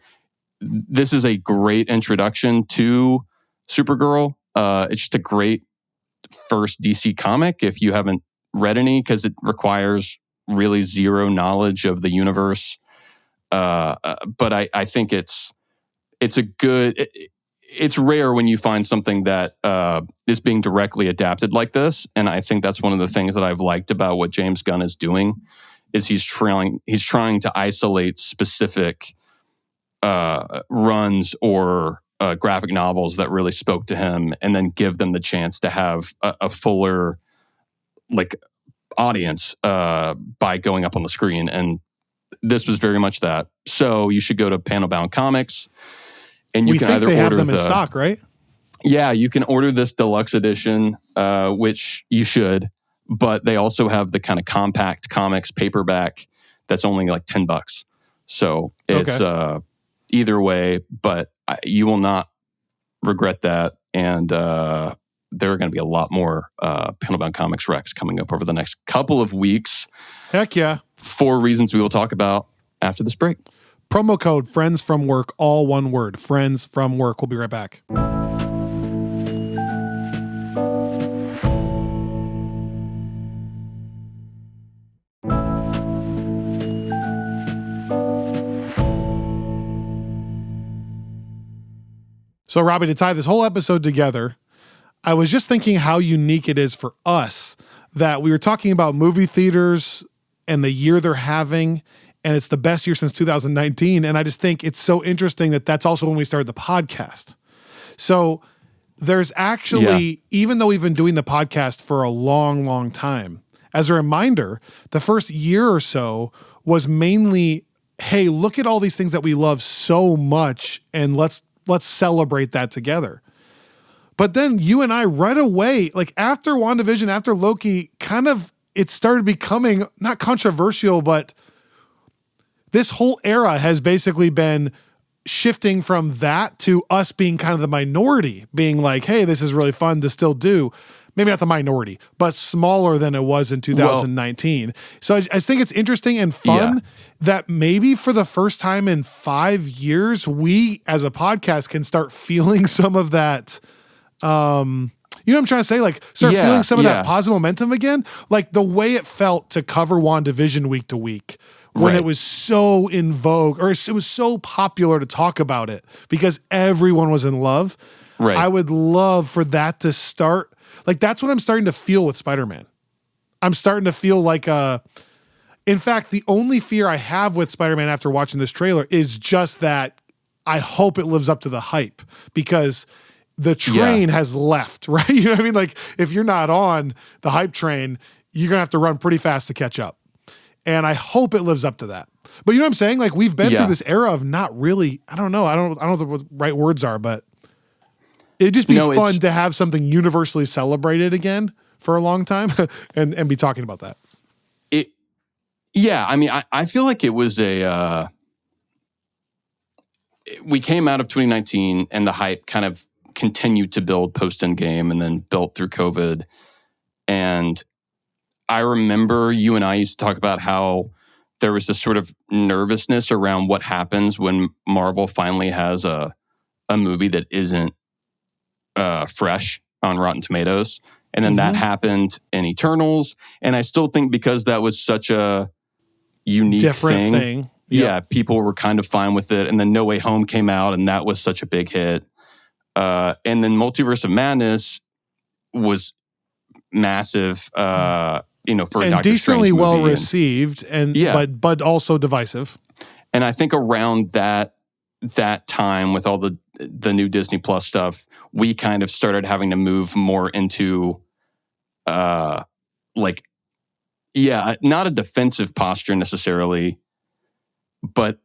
this is a great introduction to Supergirl. It's just a great first DC comic if you haven't read any, because it requires really zero knowledge of the universe. But I think it's a good. It's rare when you find something that is being directly adapted like this, and I think that's one of the things that I've liked about what James Gunn is doing. Is he's trying to isolate specific runs or graphic novels that really spoke to him, and then give them the chance to have a fuller audience by going up on the screen. And this was very much that. So you should go to Panelbound Comics, and you can either order have them in stock, right? Yeah, you can order this deluxe edition, which you should. But they also have the kind of compact comics paperback that's only like $10. So it's either way, but you will not regret that. And there are going to be a lot more Panelbound Comics Rex coming up over the next couple of weeks. Heck yeah. 4 reasons we will talk about after this break. Promo code Friends From Work, all one word. Friends From Work. We'll be right back. So, Robby, to tie this whole episode together, I was just thinking how unique it is for us that we were talking about movie theaters and the year they're having, and it's the best year since 2019. And I just think it's so interesting that that's also when we started the podcast. So there's actually, even though we've been doing the podcast for a long, long time, as a reminder, the first year or so was mainly, hey, look at all these things that we love so much, and let's celebrate that together. But then you and I right away, like after WandaVision, after Loki, kind of it started becoming not controversial, but this whole era has basically been shifting from that to us being kind of the minority, being like, hey, this is really fun to still do. Maybe not the minority, but smaller than it was in 2019. So I think it's interesting and fun that maybe for the first time in 5 years, we as a podcast can start feeling some of that. You know what I'm trying to say? Like start feeling some of that positive momentum again. Like the way it felt to cover WandaVision week to week when it was so in vogue, or it was so popular to talk about it because everyone was in love. Right. I would love for that to start. Like, that's what I'm starting to feel with Spider-Man. I'm starting to feel like, in fact, the only fear I have with Spider-Man after watching this trailer is just that I hope it lives up to the hype, because the train has left, right? You know what I mean? Like, if you're not on the hype train, you're going to have to run pretty fast to catch up. And I hope it lives up to that. But you know what I'm saying? Like, we've been through this era of not really, I don't know what the right words are, but it'd just be fun to have something universally celebrated again for a long time and be talking about that. I mean, I feel like it was we came out of 2019 and the hype kind of continued to build post-Endgame and then built through COVID. And I remember you and I used to talk about how there was this sort of nervousness around what happens when Marvel finally has a movie that isn't fresh on Rotten Tomatoes. And then that happened in Eternals. And I still think because that was such a unique different thing. Yeah, people were kind of fine with it. And then No Way Home came out and that was such a big hit. And then Multiverse of Madness was massive, for a Doctor decently Strange well movie. Received but also divisive. And I think around that time with all the new Disney Plus stuff, we kind of started having to move more into Yeah, not a defensive posture necessarily, but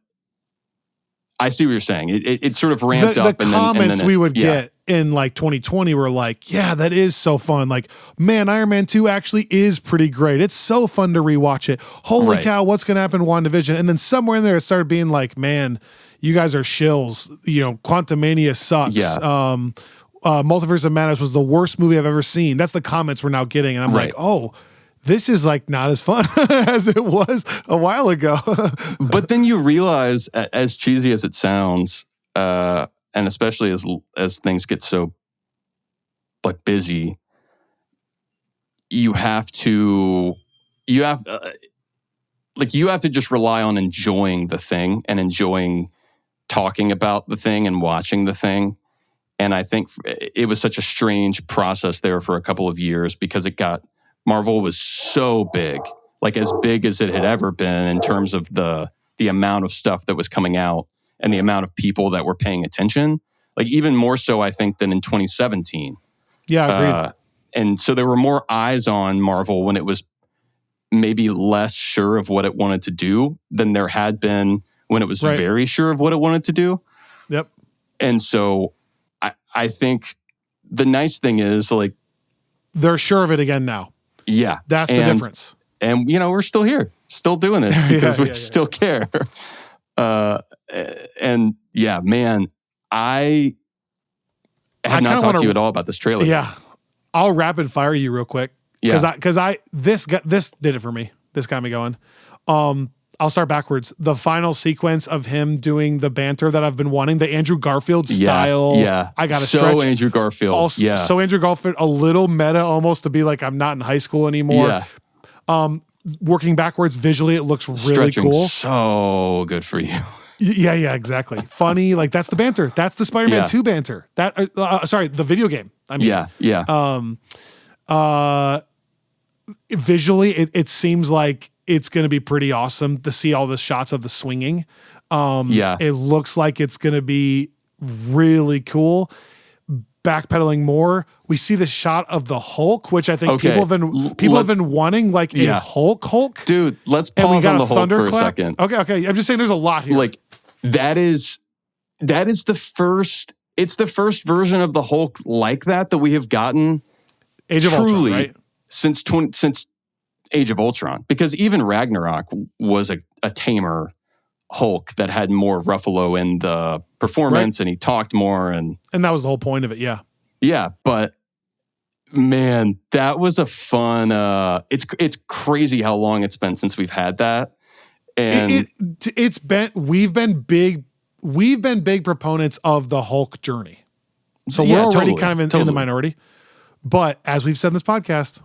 I see what you're saying. It sort of ramped up. The and comments then we would get in like 2020 were like, yeah, that is so fun. Like, man, Iron Man 2 actually is pretty great. It's so fun to rewatch it. Holy cow, what's going to happen in WandaVision? And then somewhere in there it started being like, man, you guys are shills. You know, Quantumania sucks. Yeah. Multiverse of Madness was the worst movie I've ever seen. That's the comments we're now getting. And I'm like, oh, this is like not as fun as it was a while ago. But then you realize, as cheesy as it sounds, and especially as things get so like busy, you have to just rely on enjoying the thing and enjoying talking about the thing and watching the thing. And I think it was such a strange process there for a couple of years because Marvel was so big, like as big as it had ever been in terms of the amount of stuff that was coming out and the amount of people that were paying attention, like even more so, I think, than in 2017. Yeah, agreed. And so there were more eyes on Marvel when it was maybe less sure of what it wanted to do than there had been when it was very sure of what it wanted to do. Yep. And so I think the nice thing is, like, they're sure of it again now. Yeah. That's the difference. And, you know, we're still here, still doing this because we still care. And yeah, man, I have not talked to you at all about this trailer. Yeah. I'll rapid fire you real quick. Yeah. Because this did it for me. This got me going. I'll start backwards. The final sequence of him doing the banter that I've been wanting, the Andrew Garfield style. Yeah. I got to stretch. So Andrew Garfield. Also, So Andrew Garfield, a little meta almost to be like, I'm not in high school anymore. Yeah. Working backwards visually, it looks really Stretching cool. So good for you. Yeah, exactly. Funny. Like that's the banter. That's the Spider-Man 2 banter. Sorry, the video game. I mean, visually, it seems like it's going to be pretty awesome to see all the shots of the swinging. It looks like it's going to be really cool. Backpedaling more, we see the shot of the Hulk, which I think people have been wanting, like a Hulk. Dude, let's pause on the Hulk for a second. Okay. I'm just saying there's a lot here. Like that is the first. It's the first version of the Hulk like that we have gotten. Age of Ultron, right? Since Age of Ultron, because even Ragnarok was a tamer Hulk that had more Ruffalo in the performance, and he talked more, and that was the whole point of it. Yeah, but man, that was a fun. It's crazy how long it's been since we've had that, and we've been big proponents of the Hulk journey, so we're already kind of in the minority. But as we've said in this podcast,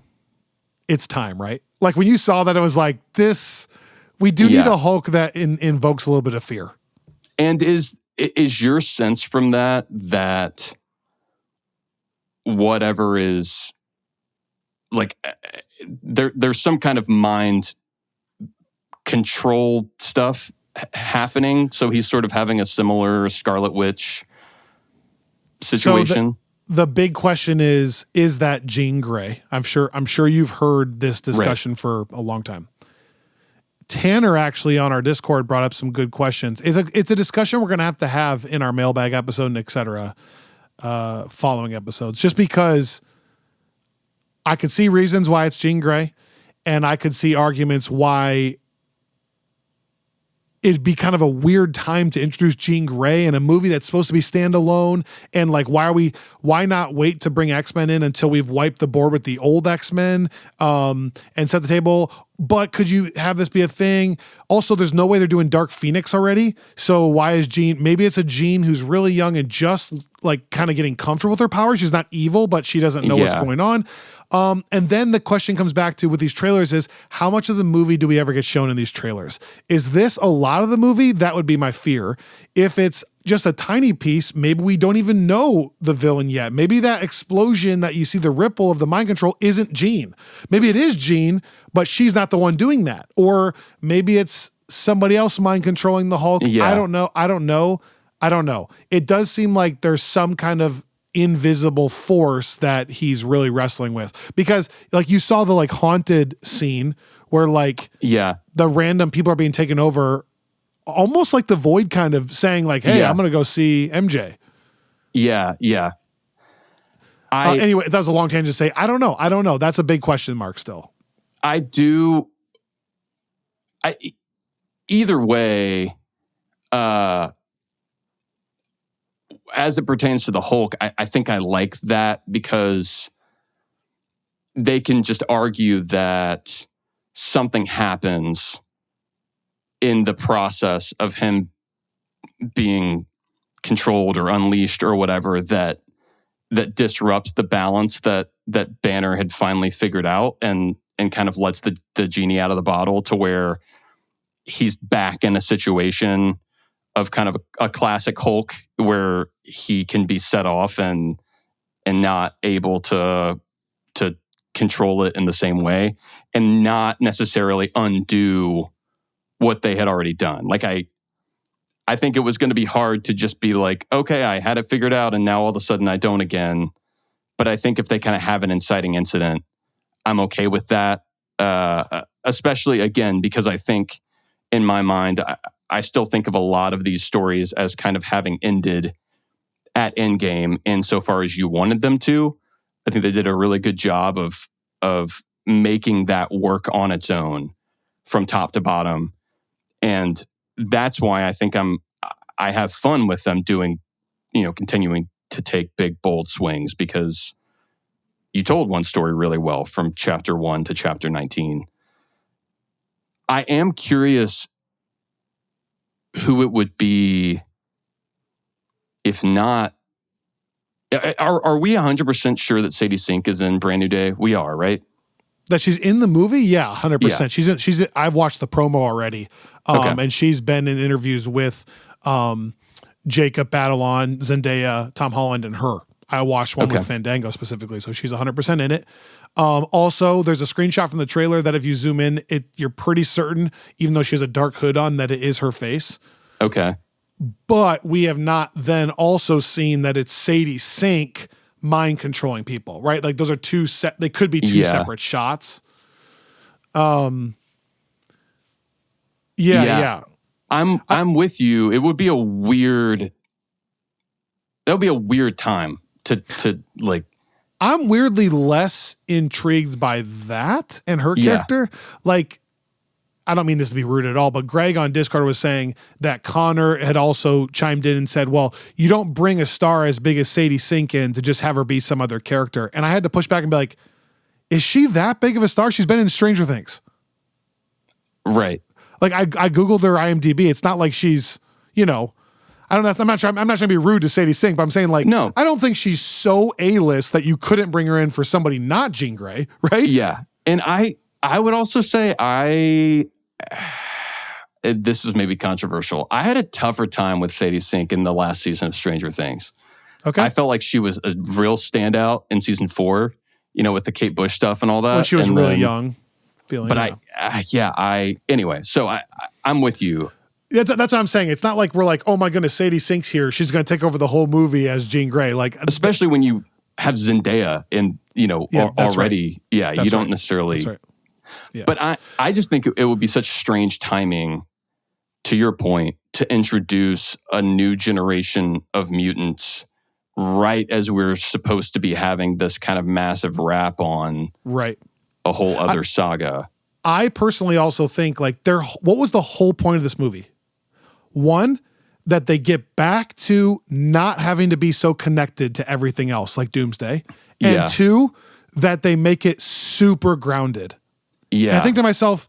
it's time, right? Like when you saw that, it was like this. We do need a Hulk that invokes a little bit of fear. And is your sense from that whatever is like there's some kind of mind control stuff happening? So he's sort of having a similar Scarlet Witch situation. So the big question is that Jean Grey? I'm sure you've heard this discussion for a long time. Tanner actually on our Discord brought up some good questions. It's a discussion we're going to have in our mailbag episode and et cetera, following episodes, just because I could see reasons why it's Jean Grey, and I could see arguments why it'd be kind of a weird time to introduce Jean Grey in a movie that's supposed to be standalone. And like, why not wait to bring X-Men in until we've wiped the board with the old X-Men, and set the table? But could you have this be a thing? Also, there's no way they're doing Dark Phoenix already. So why is Jean, maybe it's a Jean who's really young and just like kind of getting comfortable with her powers. She's not evil, but she doesn't know what's going on. And then the question comes back to with these trailers is how much of the movie do we ever get shown in these trailers? Is this a lot of the movie? That would be my fear. If it's just a tiny piece, maybe we don't even know the villain yet. Maybe that explosion that you see the ripple of the mind control isn't Jean. Maybe it is Jean, but she's not the one doing that. Or maybe it's somebody else mind controlling the Hulk. Yeah. I don't know. It does seem like there's some kind of invisible force that he's really wrestling with, because like you saw the like haunted scene where like Yeah. the random people are being taken over, almost like the Void kind of saying like, hey, I'm going to go see MJ. Yeah. Yeah. Anyway, that was a long tangent to say, I don't know. That's a big question mark still. Either way, as it pertains to the Hulk, I think I like that because they can just argue that something happens in the process of him being controlled or unleashed or whatever that disrupts the balance that Banner had finally figured out and kind of lets the genie out of the bottle to where he's back in a situation of kind of a classic Hulk where he can be set off and not able to control it in the same way and not necessarily undo what they had already done. Like I think it was going to be hard to just be like, okay, I had it figured out and now all of a sudden I don't again. But I think if they kind of have an inciting incident, I'm okay with that. Especially again, because I think in my mind, I still think of a lot of these stories as kind of having ended at Endgame insofar as you wanted them to. I think they did a really good job of making that work on its own from top to bottom. And that's why I think I have fun with them doing, continuing to take big, bold swings because you told one story really well from chapter 1 to chapter 19. I am curious who it would be if not. Are we 100% sure that Sadie Sink is in Brand New Day? We are, right? That she's in the movie? Yeah, 100%. Yeah. She's in, I've watched the promo already. And she's been in interviews with Jacob Batalon, Zendaya, Tom Holland, and her. I watched one with Fandango specifically, so she's 100% in it. Also, there's a screenshot from the trailer that if you zoom in, you're pretty certain, even though she has a dark hood on, that it is her face. Okay. But we have not then also seen that it's Sadie Sink mind controlling people, right? Like those are they could be two separate shots. Yeah. I'm with you. It would be a weird time to like. I'm weirdly less intrigued by that and her character. Like, I don't mean this to be rude at all, but Greg on Discord was saying that Connor had also chimed in and said, well, you don't bring a star as big as Sadie Sink in to just have her be some other character. And I had to push back and be like, is she that big of a star? She's been in Stranger Things. Right. Like I Googled her IMDb. It's not like she's, I don't know. I'm not trying to be rude to Sadie Sink, but I'm saying like, no, I don't think she's so A-list that you couldn't bring her in for somebody not Jean Grey. Right. Yeah. And I would also say this is maybe controversial. I had a tougher time with Sadie Sink in the last season of Stranger Things. Okay. I felt like she was a real standout in season 4, with the Kate Bush stuff and all that. When she was really young. Anyway, so I'm with you. That's what I'm saying. It's not like we're like, oh my goodness, Sadie Sink's here. She's going to take over the whole movie as Jean Grey. Like, especially when you have Zendaya in, already. Right. Yeah, that's you don't necessarily. That's right. Yeah. But I just think it would be such strange timing, to your point, to introduce a new generation of mutants right as we're supposed to be having this kind of massive wrap on a whole other saga. I personally also think like what was the whole point of this movie? One, that they get back to not having to be so connected to everything else like Doomsday. And two, that they make it super grounded. Yeah. And I think to myself,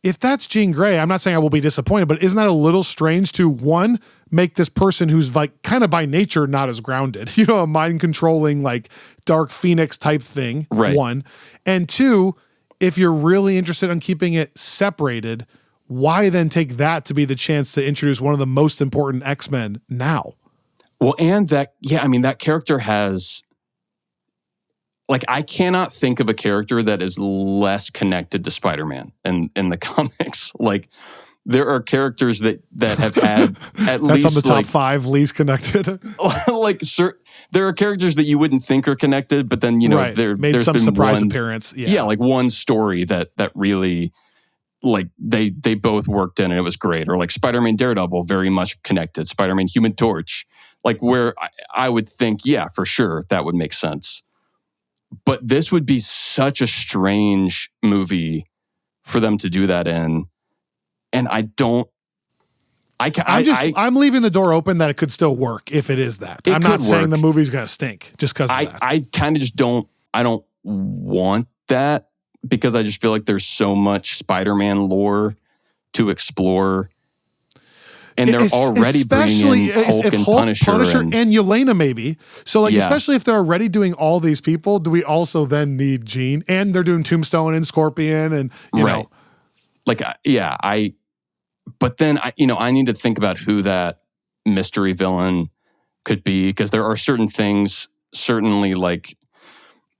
if that's Jean Grey, I'm not saying I will be disappointed, but isn't that a little strange to, one, make this person who's like kind of by nature not as grounded, a mind controlling like Dark Phoenix type thing, one. And two, if you're really interested in keeping it separated, why then take that to be the chance to introduce one of the most important X-Men now? Well, and that character has, like, I cannot think of a character that is less connected to Spider-Man in the comics. Like, there are characters that have had at That's least on the top 5 least connected. There are characters that you wouldn't think are connected, but then Right. there's some been surprise one, appearance. yeah, like one story that really like they both worked in and it was great. Or like Spider-Man Daredevil, very much connected. Spider-Man Human Torch, like where I would think, yeah, for sure that would make sense. But this would be such a strange movie for them to do that in. And I'm leaving the door open that it could still work if it is that. I'm not saying the movie's going to stink just because of that. I kind of just don't want that because I just feel like there's so much Spider-Man lore to explore. And they're already bringing in Hulk and Punisher and Yelena maybe. So especially if they're already doing all these people, do we also then need Jean? And they're doing Tombstone and Scorpion and, you know. Like, but then I need to think about who that mystery villain could be because there are certain things, certainly like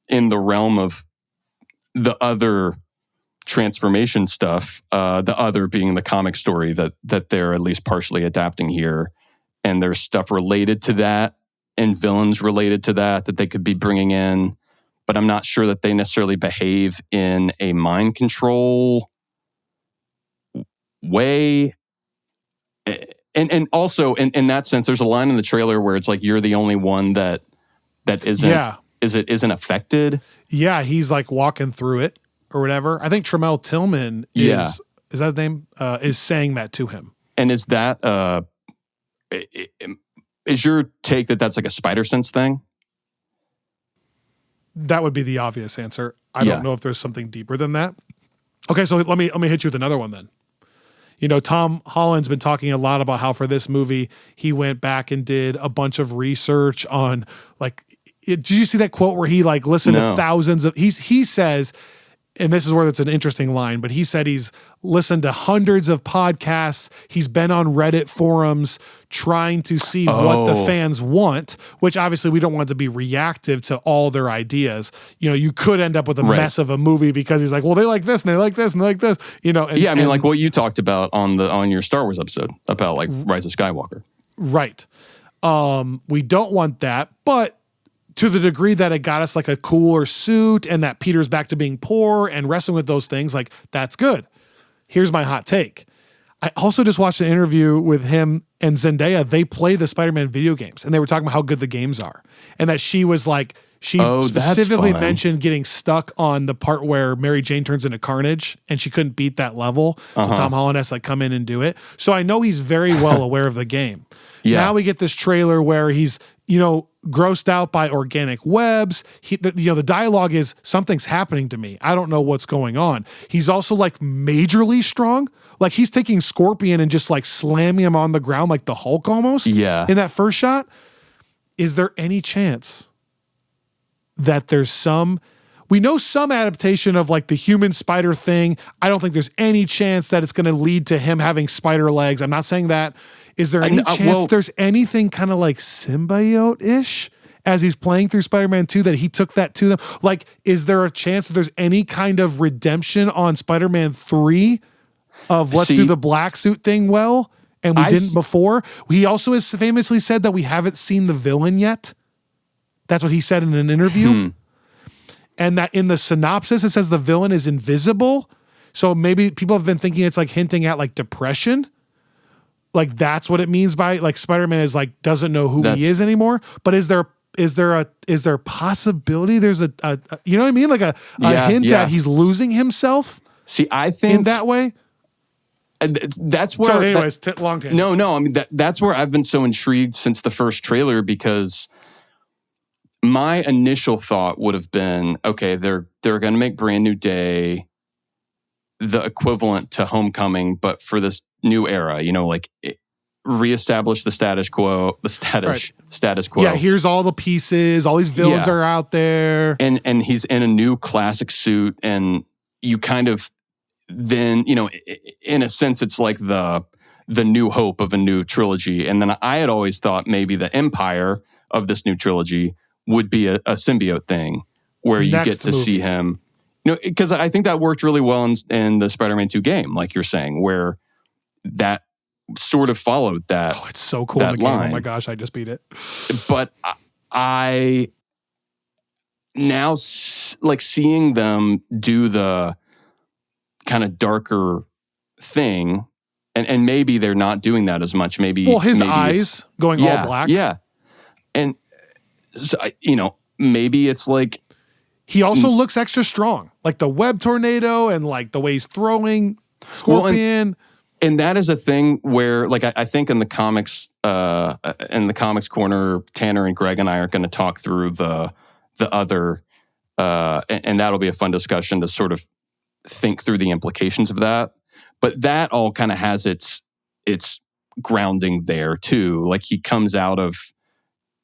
in the realm of the other transformation stuff, the other being the comic story that they're at least partially adapting here. And there's stuff related to that and villains related to that they could be bringing in. But I'm not sure that they necessarily behave in a mind control way. And also in that sense, there's a line in the trailer where it's like, you're the only one that isn't affected. Yeah. He's like walking through it. Or whatever. I think Tremel Tillman is that his name? Is saying that to him. And is that is your take that that's like a spider sense thing? That would be the obvious answer. I don't know if there's something deeper than that. Okay, so let me hit you with another one then. Tom Holland's been talking a lot about how for this movie he went back and did a bunch of research on did you see that quote where he listened to thousands of he says. And this is where it's an interesting line, but he said he's listened to hundreds of podcasts. He's been on Reddit forums trying to see what the fans want, which obviously we don't want to be reactive to all their ideas. You could end up with a mess of a movie because he's like, well, they like this and they like this and they like this, And, like what you talked about on your Star Wars episode about like Rise of Skywalker. Right. We don't want that, but to the degree that it got us like a cooler suit and that Peter's back to being poor and wrestling with those things, that's good. Here's my hot take. I also just watched an interview with him and Zendaya. They play the Spider-Man video games and they were talking about how good the games are. And that she was specifically mentioned getting stuck on the part where Mary Jane turns into Carnage and she couldn't beat that level. So Tom Holland has to come in and do it. So I know he's very well aware of the game. Yeah. Now we get this trailer where he's, grossed out by organic webs. The dialogue is something's happening to me. I don't know what's going on. He's also majorly strong. Like he's taking Scorpion and just slamming him on the ground like the Hulk almost. Yeah. In that first shot. Is there any chance that there's we know some adaptation of the human spider thing. I don't think there's any chance that it's going to lead to him having spider legs. I'm not saying that. Is there any chance there's anything kind of symbiote-ish as he's playing through Spider-Man 2 that he took that to them? Is there a chance that there's any kind of redemption on Spider-Man 3 of let's do the black suit thing well, and we didn't before? He also has famously said that we haven't seen the villain yet. That's what he said in an interview. And that in the synopsis, it says the villain is invisible. So maybe people have been thinking it's hinting at depression. That's what it means by Spider-Man is doesn't know who he is anymore. But is there a possibility there's a you know what I mean? A hint at he's losing himself? See, I think in that way. That's where. Sorry, anyways, long tangent. No. I mean that's where I've been so intrigued since the first trailer because my initial thought would have been, okay, they're going to make Brand New Day the equivalent to Homecoming, but for this new era, reestablish the status quo, status quo. Yeah, here's all the pieces, all these villains are out there. And he's in a new classic suit, and you kind of then, in a sense, it's like the new hope of a new trilogy. And then I had always thought maybe the empire of this new trilogy would be a symbiote thing where you get to see him. Because I think that worked really well in the Spider-Man 2 game, like you're saying, where that sort of followed that. Oh, it's so cool in the game. line. Oh my gosh, I just beat it. But I now like seeing them do the kind of darker thing, and maybe they're not doing that as much. Maybe his maybe eyes going all black. Yeah, and so, maybe it's like he also looks extra strong, like the web tornado and like the way he's throwing Scorpion. And that is a thing where, like, I think in the comics corner, Tanner and Greg and I are going to talk through the other, and that'll be a fun discussion to sort of think through the implications of that. But that all kind of has its grounding there too. Like he comes out of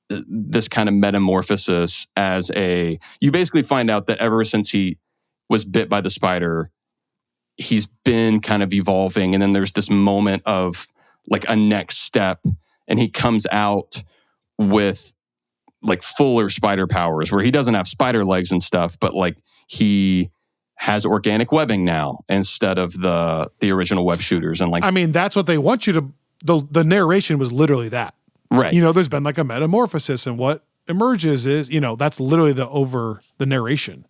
this kind of metamorphosis as you basically find out that ever since he was bit by the spider, he's been kind of evolving. And then there's this moment of like a next step, and he comes out with like fuller spider powers where he doesn't have spider legs and stuff, but like he has organic webbing now instead of the original web shooters. And like, I mean, that's what they want you to, the narration was literally that. Right. There's been like a metamorphosis, and what emerges is, that's literally the narration.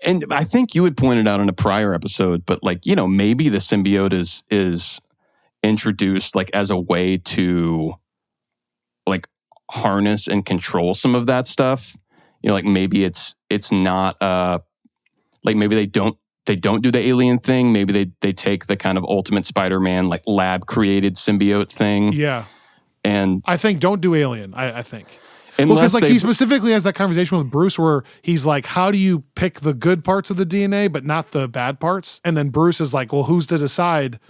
And I think you had pointed out in a prior episode, but like, maybe the symbiote is introduced like as a way to like harness and control some of that stuff. Like maybe it's not like maybe they don't do the alien thing. Maybe they take the kind of Ultimate Spider-Man like lab created symbiote thing. Yeah. And I think don't do alien. I think. Unless because he specifically has that conversation with Bruce where he's like, how do you pick the good parts of the DNA but not the bad parts? And then Bruce is like, well, who's to decide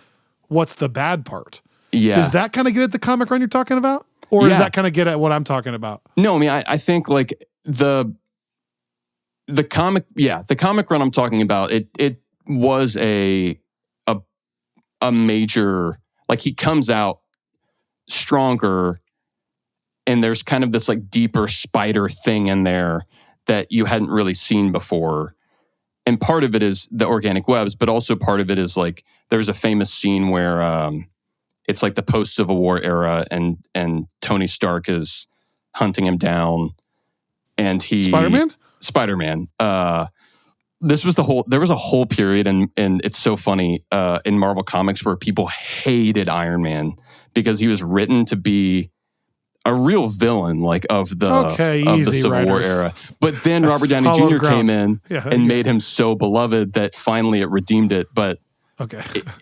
what's the bad part? Yeah. Does that kind of get at the comic run you're talking about? Or does that kind of get at what I'm talking about? No, I mean, I think like the comic run I'm talking about, it was a major, like he comes out stronger, and there's kind of this like deeper spider thing in there that you hadn't really seen before. And part of it is the organic webs, but also part of it is like there's a famous scene where it's like the post-Civil War era, and Tony Stark is hunting him down, and Spider-Man. There was a whole period, and it's so funny in Marvel Comics where people hated Iron Man because he was written to be a real villain, like of the Civil War era. But then Robert Downey Jr. came in and made him so beloved that finally it redeemed it. But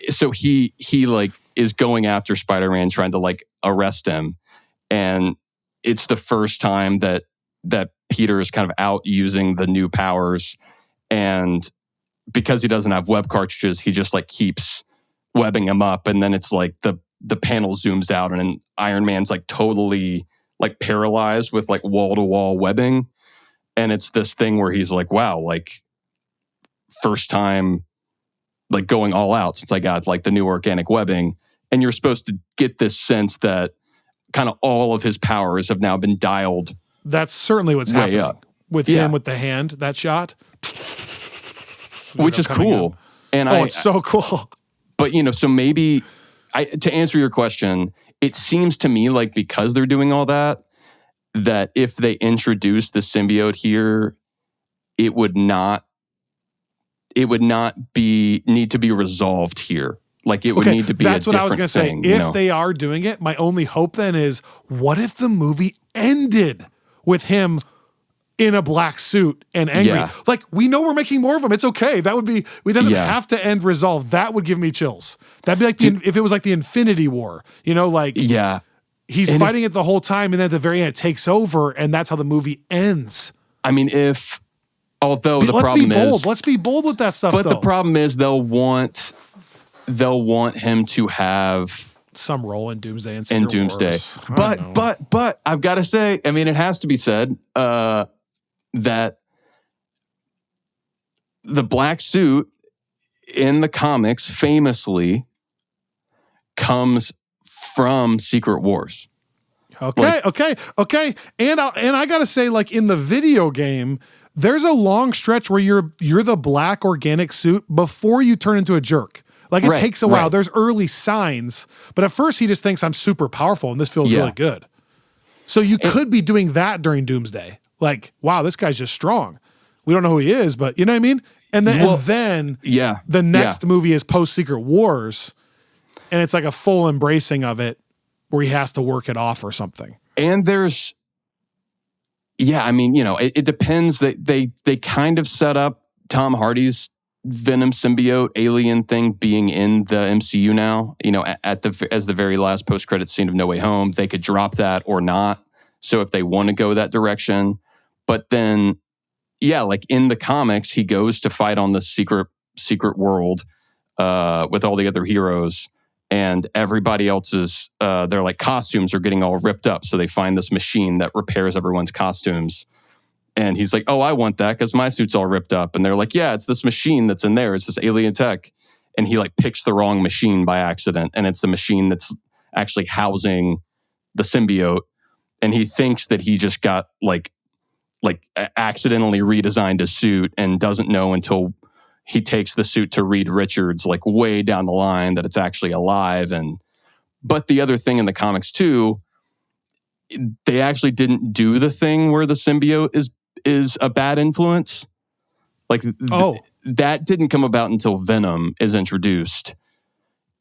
so he like is going after Spider-Man, trying to like arrest him, and it's the first time that Peter is kind of out using the new powers, and because he doesn't have web cartridges, he just like keeps webbing him up, and then it's like the panel zooms out, and then Iron Man's like totally like paralyzed with like wall-to-wall webbing. And it's this thing where he's like, wow, like first time like going all out since I got like the new organic webbing. And you're supposed to get this sense that kind of all of his powers have now been dialed. That's certainly what's happening up. With him with the hand, that shot. Which is cool. And it's so cool. But so maybe to answer your question, it seems to me like because they're doing all that if they introduce the symbiote here, it would not need to be resolved here. Like it would need to be that's a what I was different going to say. If they are doing it, my only hope then is, what if the movie ended with him in a black suit and angry? Yeah. Like, we know we're making more of them. It's okay. That would be, it doesn't have to end resolved. That would give me chills. That'd be like if it was like the Infinity War, like he's fighting it the whole time, and then at the very end it takes over, and that's how the movie ends. I mean, let's be bold with that stuff. But the problem is they'll want him to have some role in Doomsday and Doomsday. But I've got to say, I mean, it has to be said that the black suit in the comics famously comes from Secret Wars. Okay. And I gotta say, like in the video game, there's a long stretch where you're the black organic suit before you turn into a jerk. Like it takes a while. There's early signs, but at first he just thinks I'm super powerful and this feels really good. So you could be doing that during Doomsday. Like, wow, this guy's just strong. We don't know who he is, but you know what I mean? And then, the next movie is Post-Secret Wars, and it's like a full embracing of it where he has to work it off or something. And there's, I mean, you know, it depends. They kind of set up Tom Hardy's Venom symbiote alien thing being in the MCU now. You know, as the very last post-credit scene of No Way Home, they could drop that or not. So if they want to go that direction, but then, like in the comics, he goes to fight on the secret world with all the other heroes. And everybody else's, their like costumes are getting all ripped up. So they find this machine that repairs everyone's costumes. And he's like, oh, I want that because my suit's all ripped up. And they're like, yeah, it's this machine that's in there. It's this alien tech. And he like picks the wrong machine by accident. And it's the machine that's actually housing the symbiote. And he thinks that he just got like accidentally redesigned a suit and doesn't know until he takes the suit to Reed Richards, like way down the line, that it's actually alive. But the other thing in the comics too, they actually didn't do the thing where the symbiote is a bad influence. Like that didn't come about until Venom is introduced.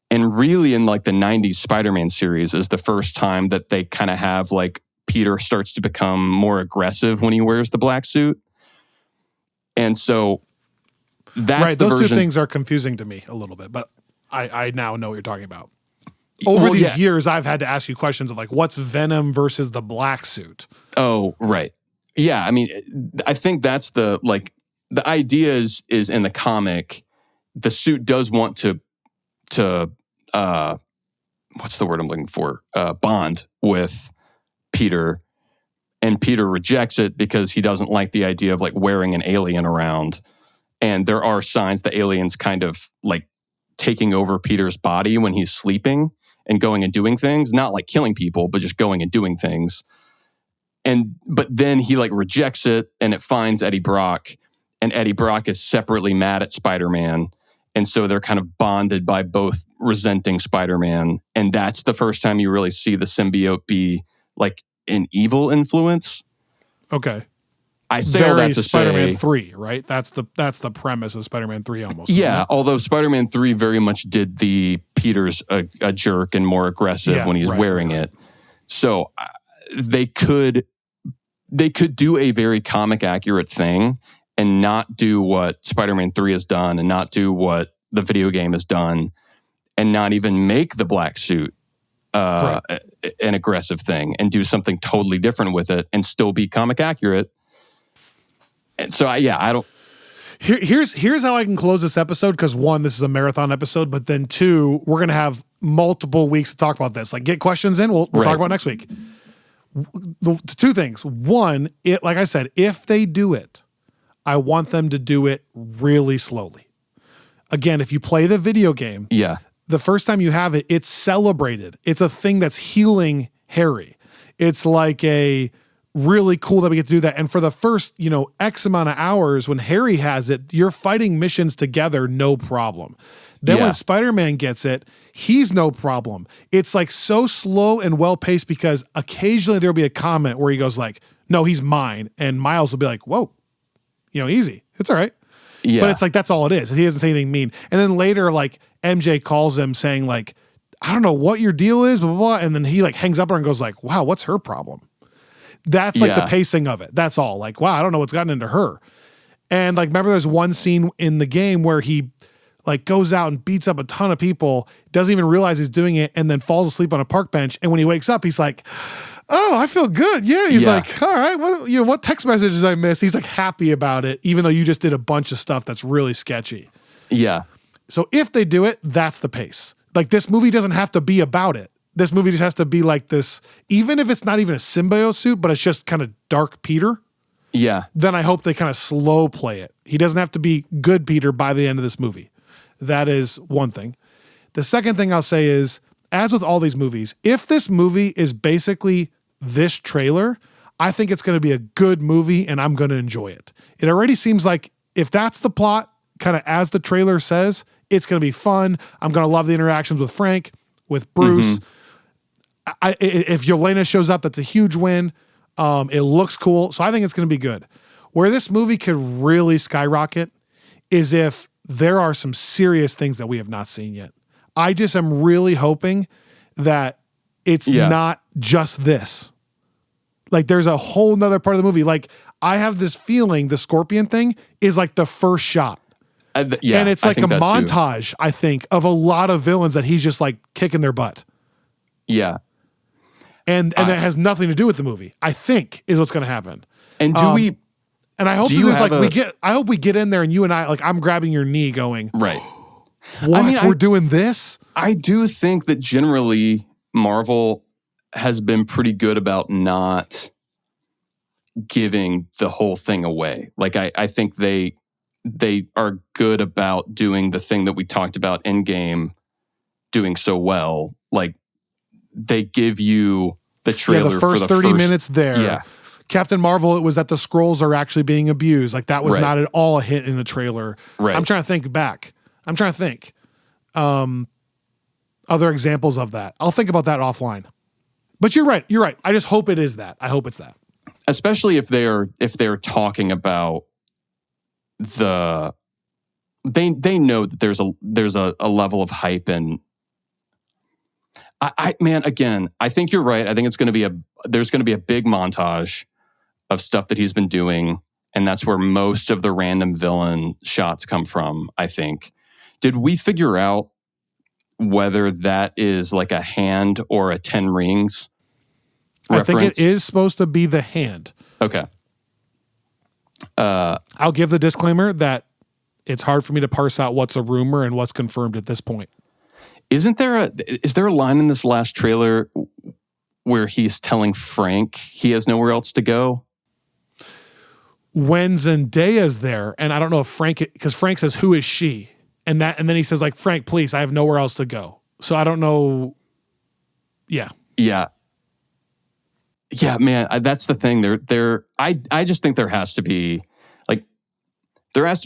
And really in like the 90s Spider-Man series is the first time that they kind of have like Peter starts to become more aggressive when he wears the black suit. And so that's the those version. Two things are confusing to me a little bit, but I now know what you're talking about. Over these years, I've had to ask you questions of like, what's Venom versus the black suit? Oh, right. Yeah, I mean, I think that's the idea is in the comic, the suit does want to what's the word I'm looking for? Bond with Peter, and Peter rejects it because he doesn't like the idea of like wearing an alien around. And there are signs the alien's kind of like taking over Peter's body when he's sleeping and going and doing things, not like killing people, but just going and doing things. But then he like rejects it and it finds Eddie Brock, and Eddie Brock is separately mad at Spider-Man. And so they're kind of bonded by both resenting Spider-Man. And that's the first time you really see the symbiote be like an evil influence. Okay. I say all that to Spider-Man say 3, right? That's the premise of Spider-Man 3 almost. Yeah, although Spider-Man 3 very much did the Peter's a jerk and more aggressive when he's wearing it. So they could do a very comic accurate thing and not do what Spider-Man 3 has done and not do what the video game has done and not even make the black suit an aggressive thing and do something totally different with it and still be comic accurate. And so, I don't. Here's how I can close this episode, because one, this is a marathon episode, but then two, we're going to have multiple weeks to talk about this. Like, get questions in. We'll talk about it next week. Two things. One, like I said, if they do it, I want them to do it really slowly. Again, if you play the video game, the first time you have it, it's celebrated. It's a thing that's healing Harry. It's like a really cool that we get to do that. And for the first, X amount of hours when Harry has it, you're fighting missions together, no problem. Then when Spider-Man gets it, he's no problem. It's like so slow and well-paced because occasionally there'll be a comment where he goes like, no, he's mine. And Miles will be like, whoa, easy. It's all right. Yeah. But it's like, that's all it is. He doesn't say anything mean. And then later, like MJ calls him saying like, I don't know what your deal is, blah, blah, blah. And then he like hangs up on her and goes like, wow, what's her problem? That's like the pacing of it. That's all. Like, wow, I don't know what's gotten into her. And like, remember there's one scene in the game where he like goes out and beats up a ton of people, doesn't even realize he's doing it, and then falls asleep on a park bench. And when he wakes up, he's like, oh, I feel good. Yeah. He's like, all right, well, what text messages I missed? He's like happy about it, even though you just did a bunch of stuff that's really sketchy. Yeah. So if they do it, that's the pace. Like, this movie doesn't have to be about it. This movie just has to be like this, even if it's not even a symbiote suit, but it's just kind of dark Peter. Yeah. Then I hope they kind of slow play it. He doesn't have to be good Peter by the end of this movie. That is one thing. The second thing I'll say is, as with all these movies, if this movie is basically this trailer, I think it's going to be a good movie and I'm going to enjoy it. It already seems like if that's the plot, kind of as the trailer says, It's going to be fun. I'm going to love the interactions with Frank, with Bruce. If Yelena shows up, that's a huge win. It looks cool. So I think it's going to be good. Where this movie could really skyrocket is if there are some serious things that we have not seen yet. I just am really hoping that it's not just this. Like there's a whole nother part of the movie. Like I have this feeling the Scorpion thing is like the first shot. And it's like a montage, I think, of a lot of villains that he's just like kicking their butt. Yeah. And that has nothing to do with the movie, I think, is what's going to happen. And and I hope I hope we get in there and you and I, like, I'm grabbing your knee going, right. What? I mean, we're doing this? I do think that generally Marvel has been pretty good about not giving the whole thing away. Like, I think they are good about doing the thing that we talked about Endgame doing so well. Like, they give you the trailer the first for the 30 minutes there. Yeah. Captain Marvel, it was that the Skrulls are actually being abused. Like that was not at all a hit in the trailer. Right. I'm trying to think back. Other examples of that. I'll think about that offline. But you're right. I just hope it is that. I hope it's that. Especially if they're talking about they know that there's a level of hype, and I think you're right. I think there's going to be a big montage of stuff that he's been doing, and that's where most of the random villain shots come from, I think. Did we figure out whether that is like a hand or a 10 Rings reference? I think it is supposed to be the hand. Okay. I'll give the disclaimer that it's hard for me to parse out what's a rumor and what's confirmed at this point. Is there a line in this last trailer where he's telling Frank he has nowhere else to go? When Zendaya's there, and I don't know if because Frank says, "Who is she?" And then he says, like, "Frank, please, I have nowhere else to go." So I don't know. Yeah, man. That's the thing. I just think there has to be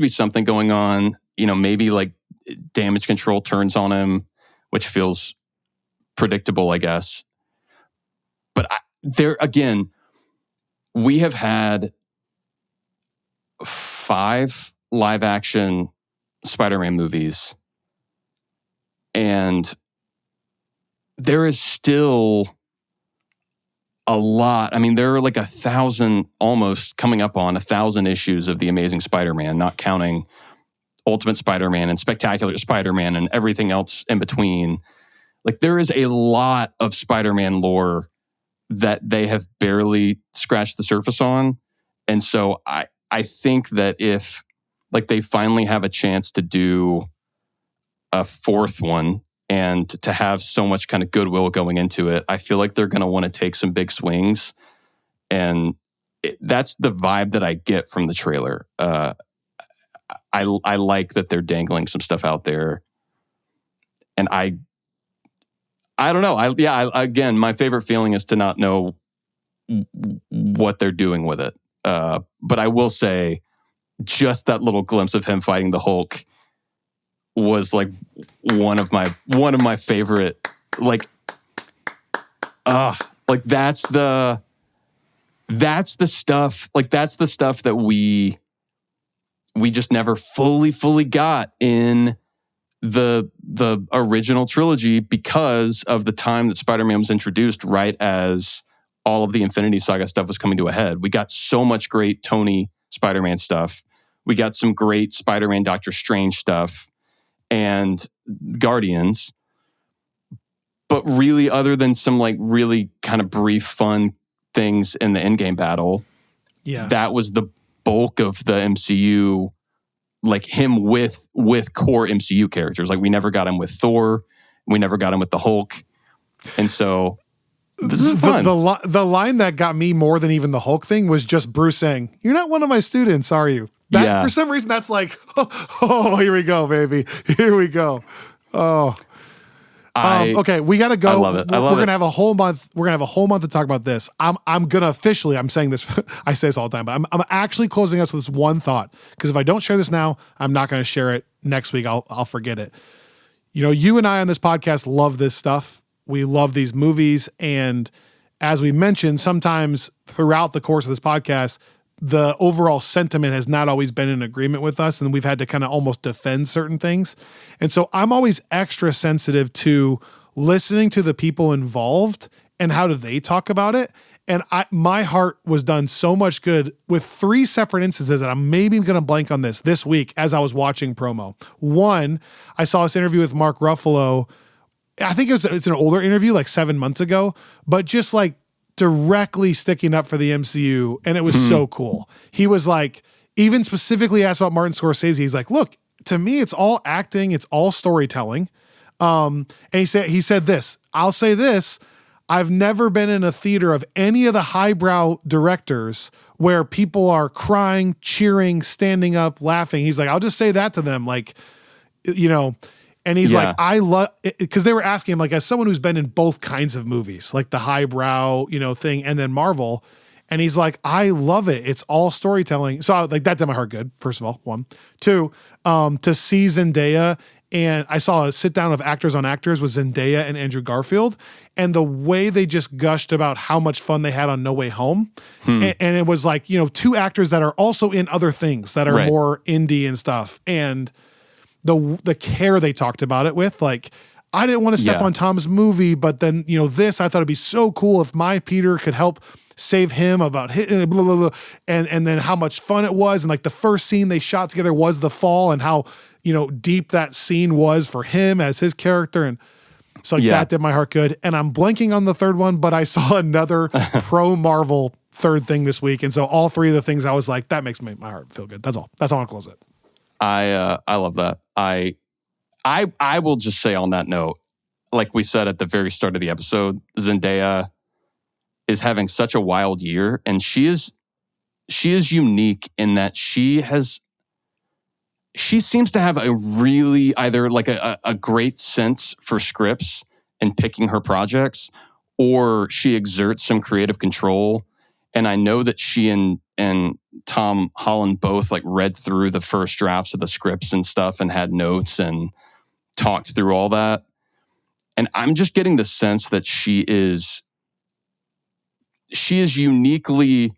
something going on. You know, maybe like damage control turns on him, which feels predictable, I guess. But we have had 5 live action Spider-Man movies, and there is still a lot. I mean, there are like 1,000, almost coming up on 1,000 issues of The Amazing Spider-Man, not counting Ultimate Spider-Man and Spectacular Spider-Man and everything else in between. Like, there is a lot of Spider-Man lore that they have barely scratched the surface on. And so I think that if like they finally have a chance to do a 4th one and to have so much kind of goodwill going into it, I feel like they're going to want to take some big swings. And that's the vibe that I get from the trailer. I like that they're dangling some stuff out there. And I don't know. Again, my favorite feeling is to not know what they're doing with it. But I will say, just that little glimpse of him fighting the Hulk was like one of my favorite. Like that's the stuff. Like that's the stuff that we just never fully got in the original trilogy because of the time that Spider-Man was introduced, right as all of the Infinity Saga stuff was coming to a head. We got so much great Tony Spider-Man stuff. We got some great Spider-Man Doctor Strange stuff and Guardians. But really, other than some like really kind of brief fun things in the Endgame battle, that was the bulk of the MCU. Like him with core MCU characters. Like we never got him with Thor. We never got him with the Hulk. And so this is fun. The line that got me more than even the Hulk thing was just Bruce saying, "You're not one of my students, are you?" That for some reason, that's like, oh, here we go, baby. Here we go. Oh, Okay, we got to go. I love it. We're gonna have a whole month. We're gonna have a whole month to talk about this. I'm gonna officially. I'm saying this. I say this all the time, but I'm actually closing us with this one thought, because if I don't share this now, I'm not gonna share it next week. I'll forget it. You know, you and I on this podcast love this stuff. We love these movies, and as we mentioned, sometimes throughout the course of this podcast, the overall sentiment has not always been in agreement with us, and we've had to kind of almost defend certain things. And so I'm always extra sensitive to listening to the people involved and how do they talk about it. And my heart was done so much good with 3 separate instances, and I'm maybe going to blank on this week as I was watching promo. One, I saw this interview with Mark Ruffalo. I think it's an older interview, like 7 months ago, but just like directly sticking up for the MCU, and it was so cool. He was like, even specifically asked about Martin Scorsese. He's like, look, to me, it's all acting, it's all storytelling. And he said this, I'll say this, I've never been in a theater of any of the highbrow directors where people are crying, cheering, standing up, laughing. He's like, I'll just say that to them. Like, you know, and he's like, I love it, because they were asking him, like, as someone who's been in both kinds of movies, like the highbrow, you know, thing, and then Marvel. And he's like, I love it. It's all storytelling. So like that did my heart good. First of all, 1, 2, to see Zendaya. And I saw a sit down of Actors on Actors with Zendaya and Andrew Garfield, and the way they just gushed about how much fun they had on No Way Home. And it was like, you know, 2 actors that are also in other things that are more indie and stuff. And the care they talked about it with, like, I didn't want to step on Tom's movie, but then, you know, I thought it'd be so cool if my Peter could help save him about hitting blah, blah, blah. And then how much fun it was. And like the first scene they shot together was the fall, and how, you know, deep that scene was for him as his character. And so that did my heart good. And I'm blanking on the third one, but I saw another pro Marvel third thing this week. And so all 3 of the things I was like, that makes my heart feel good. That's all. That's how I want to close it. I love that. I will just say on that note, like we said at the very start of the episode, Zendaya is having such a wild year, and she is unique in that she seems to have a really either like a great sense for scripts and picking her projects, or she exerts some creative control. And I know that she and Tom Holland both like read through the first drafts of the scripts and stuff and had notes and talked through all that. And I'm just getting the sense that she is uniquely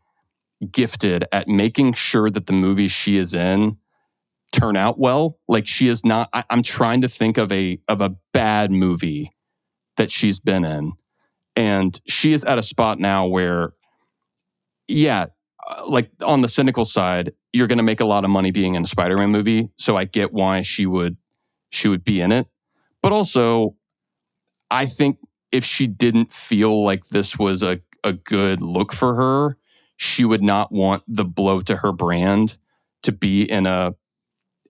gifted at making sure that the movies she is in turn out well. Like, she is not, I'm trying to think of a bad movie that she's been in. And she is at a spot now where, like on the cynical side, you're going to make a lot of money being in a Spider-Man movie. So I get why she would be in it. But also, I think if she didn't feel like this was a good look for her, she would not want the blow to her brand to be in a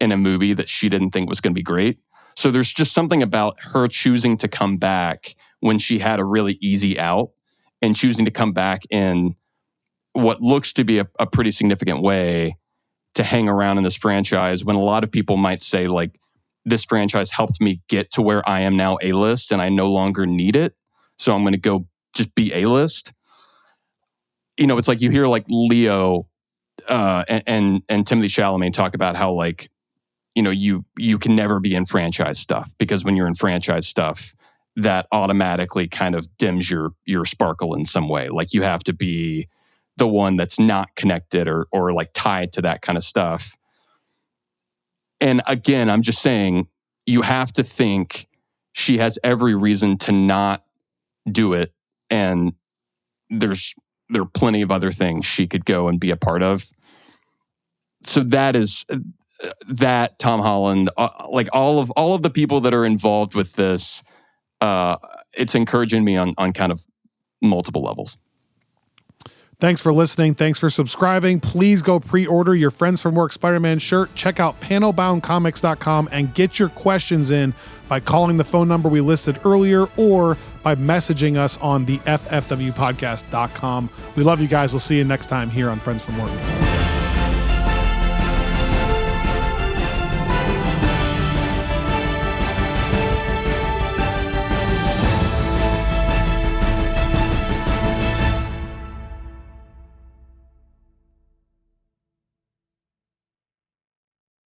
movie that she didn't think was going to be great. So there's just something about her choosing to come back when she had a really easy out, and choosing to come back in what looks to be a pretty significant way to hang around in this franchise, when a lot of people might say, like, this franchise helped me get to where I am now A-list and I no longer need it, so I'm going to go just be A-list. You know, it's like you hear like Leo and Timothée Chalamet talk about how, like, you know, you can never be in franchise stuff, because when you're in franchise stuff, that automatically kind of dims your sparkle in some way. Like, you have to be the one that's not connected or like tied to that kind of stuff. And again, I'm just saying, you have to think she has every reason to not do it. And there are plenty of other things she could go and be a part of. So that Tom Holland, like all of the people that are involved with this, it's encouraging me on kind of multiple levels. Thanks for listening. Thanks for subscribing. Please go pre-order your Friends from Work Spider-Man shirt. Check out panelboundcomics.com and get your questions in by calling the phone number we listed earlier or by messaging us on the ffwpodcast.com. We love you guys. We'll see you next time here on Friends from Work.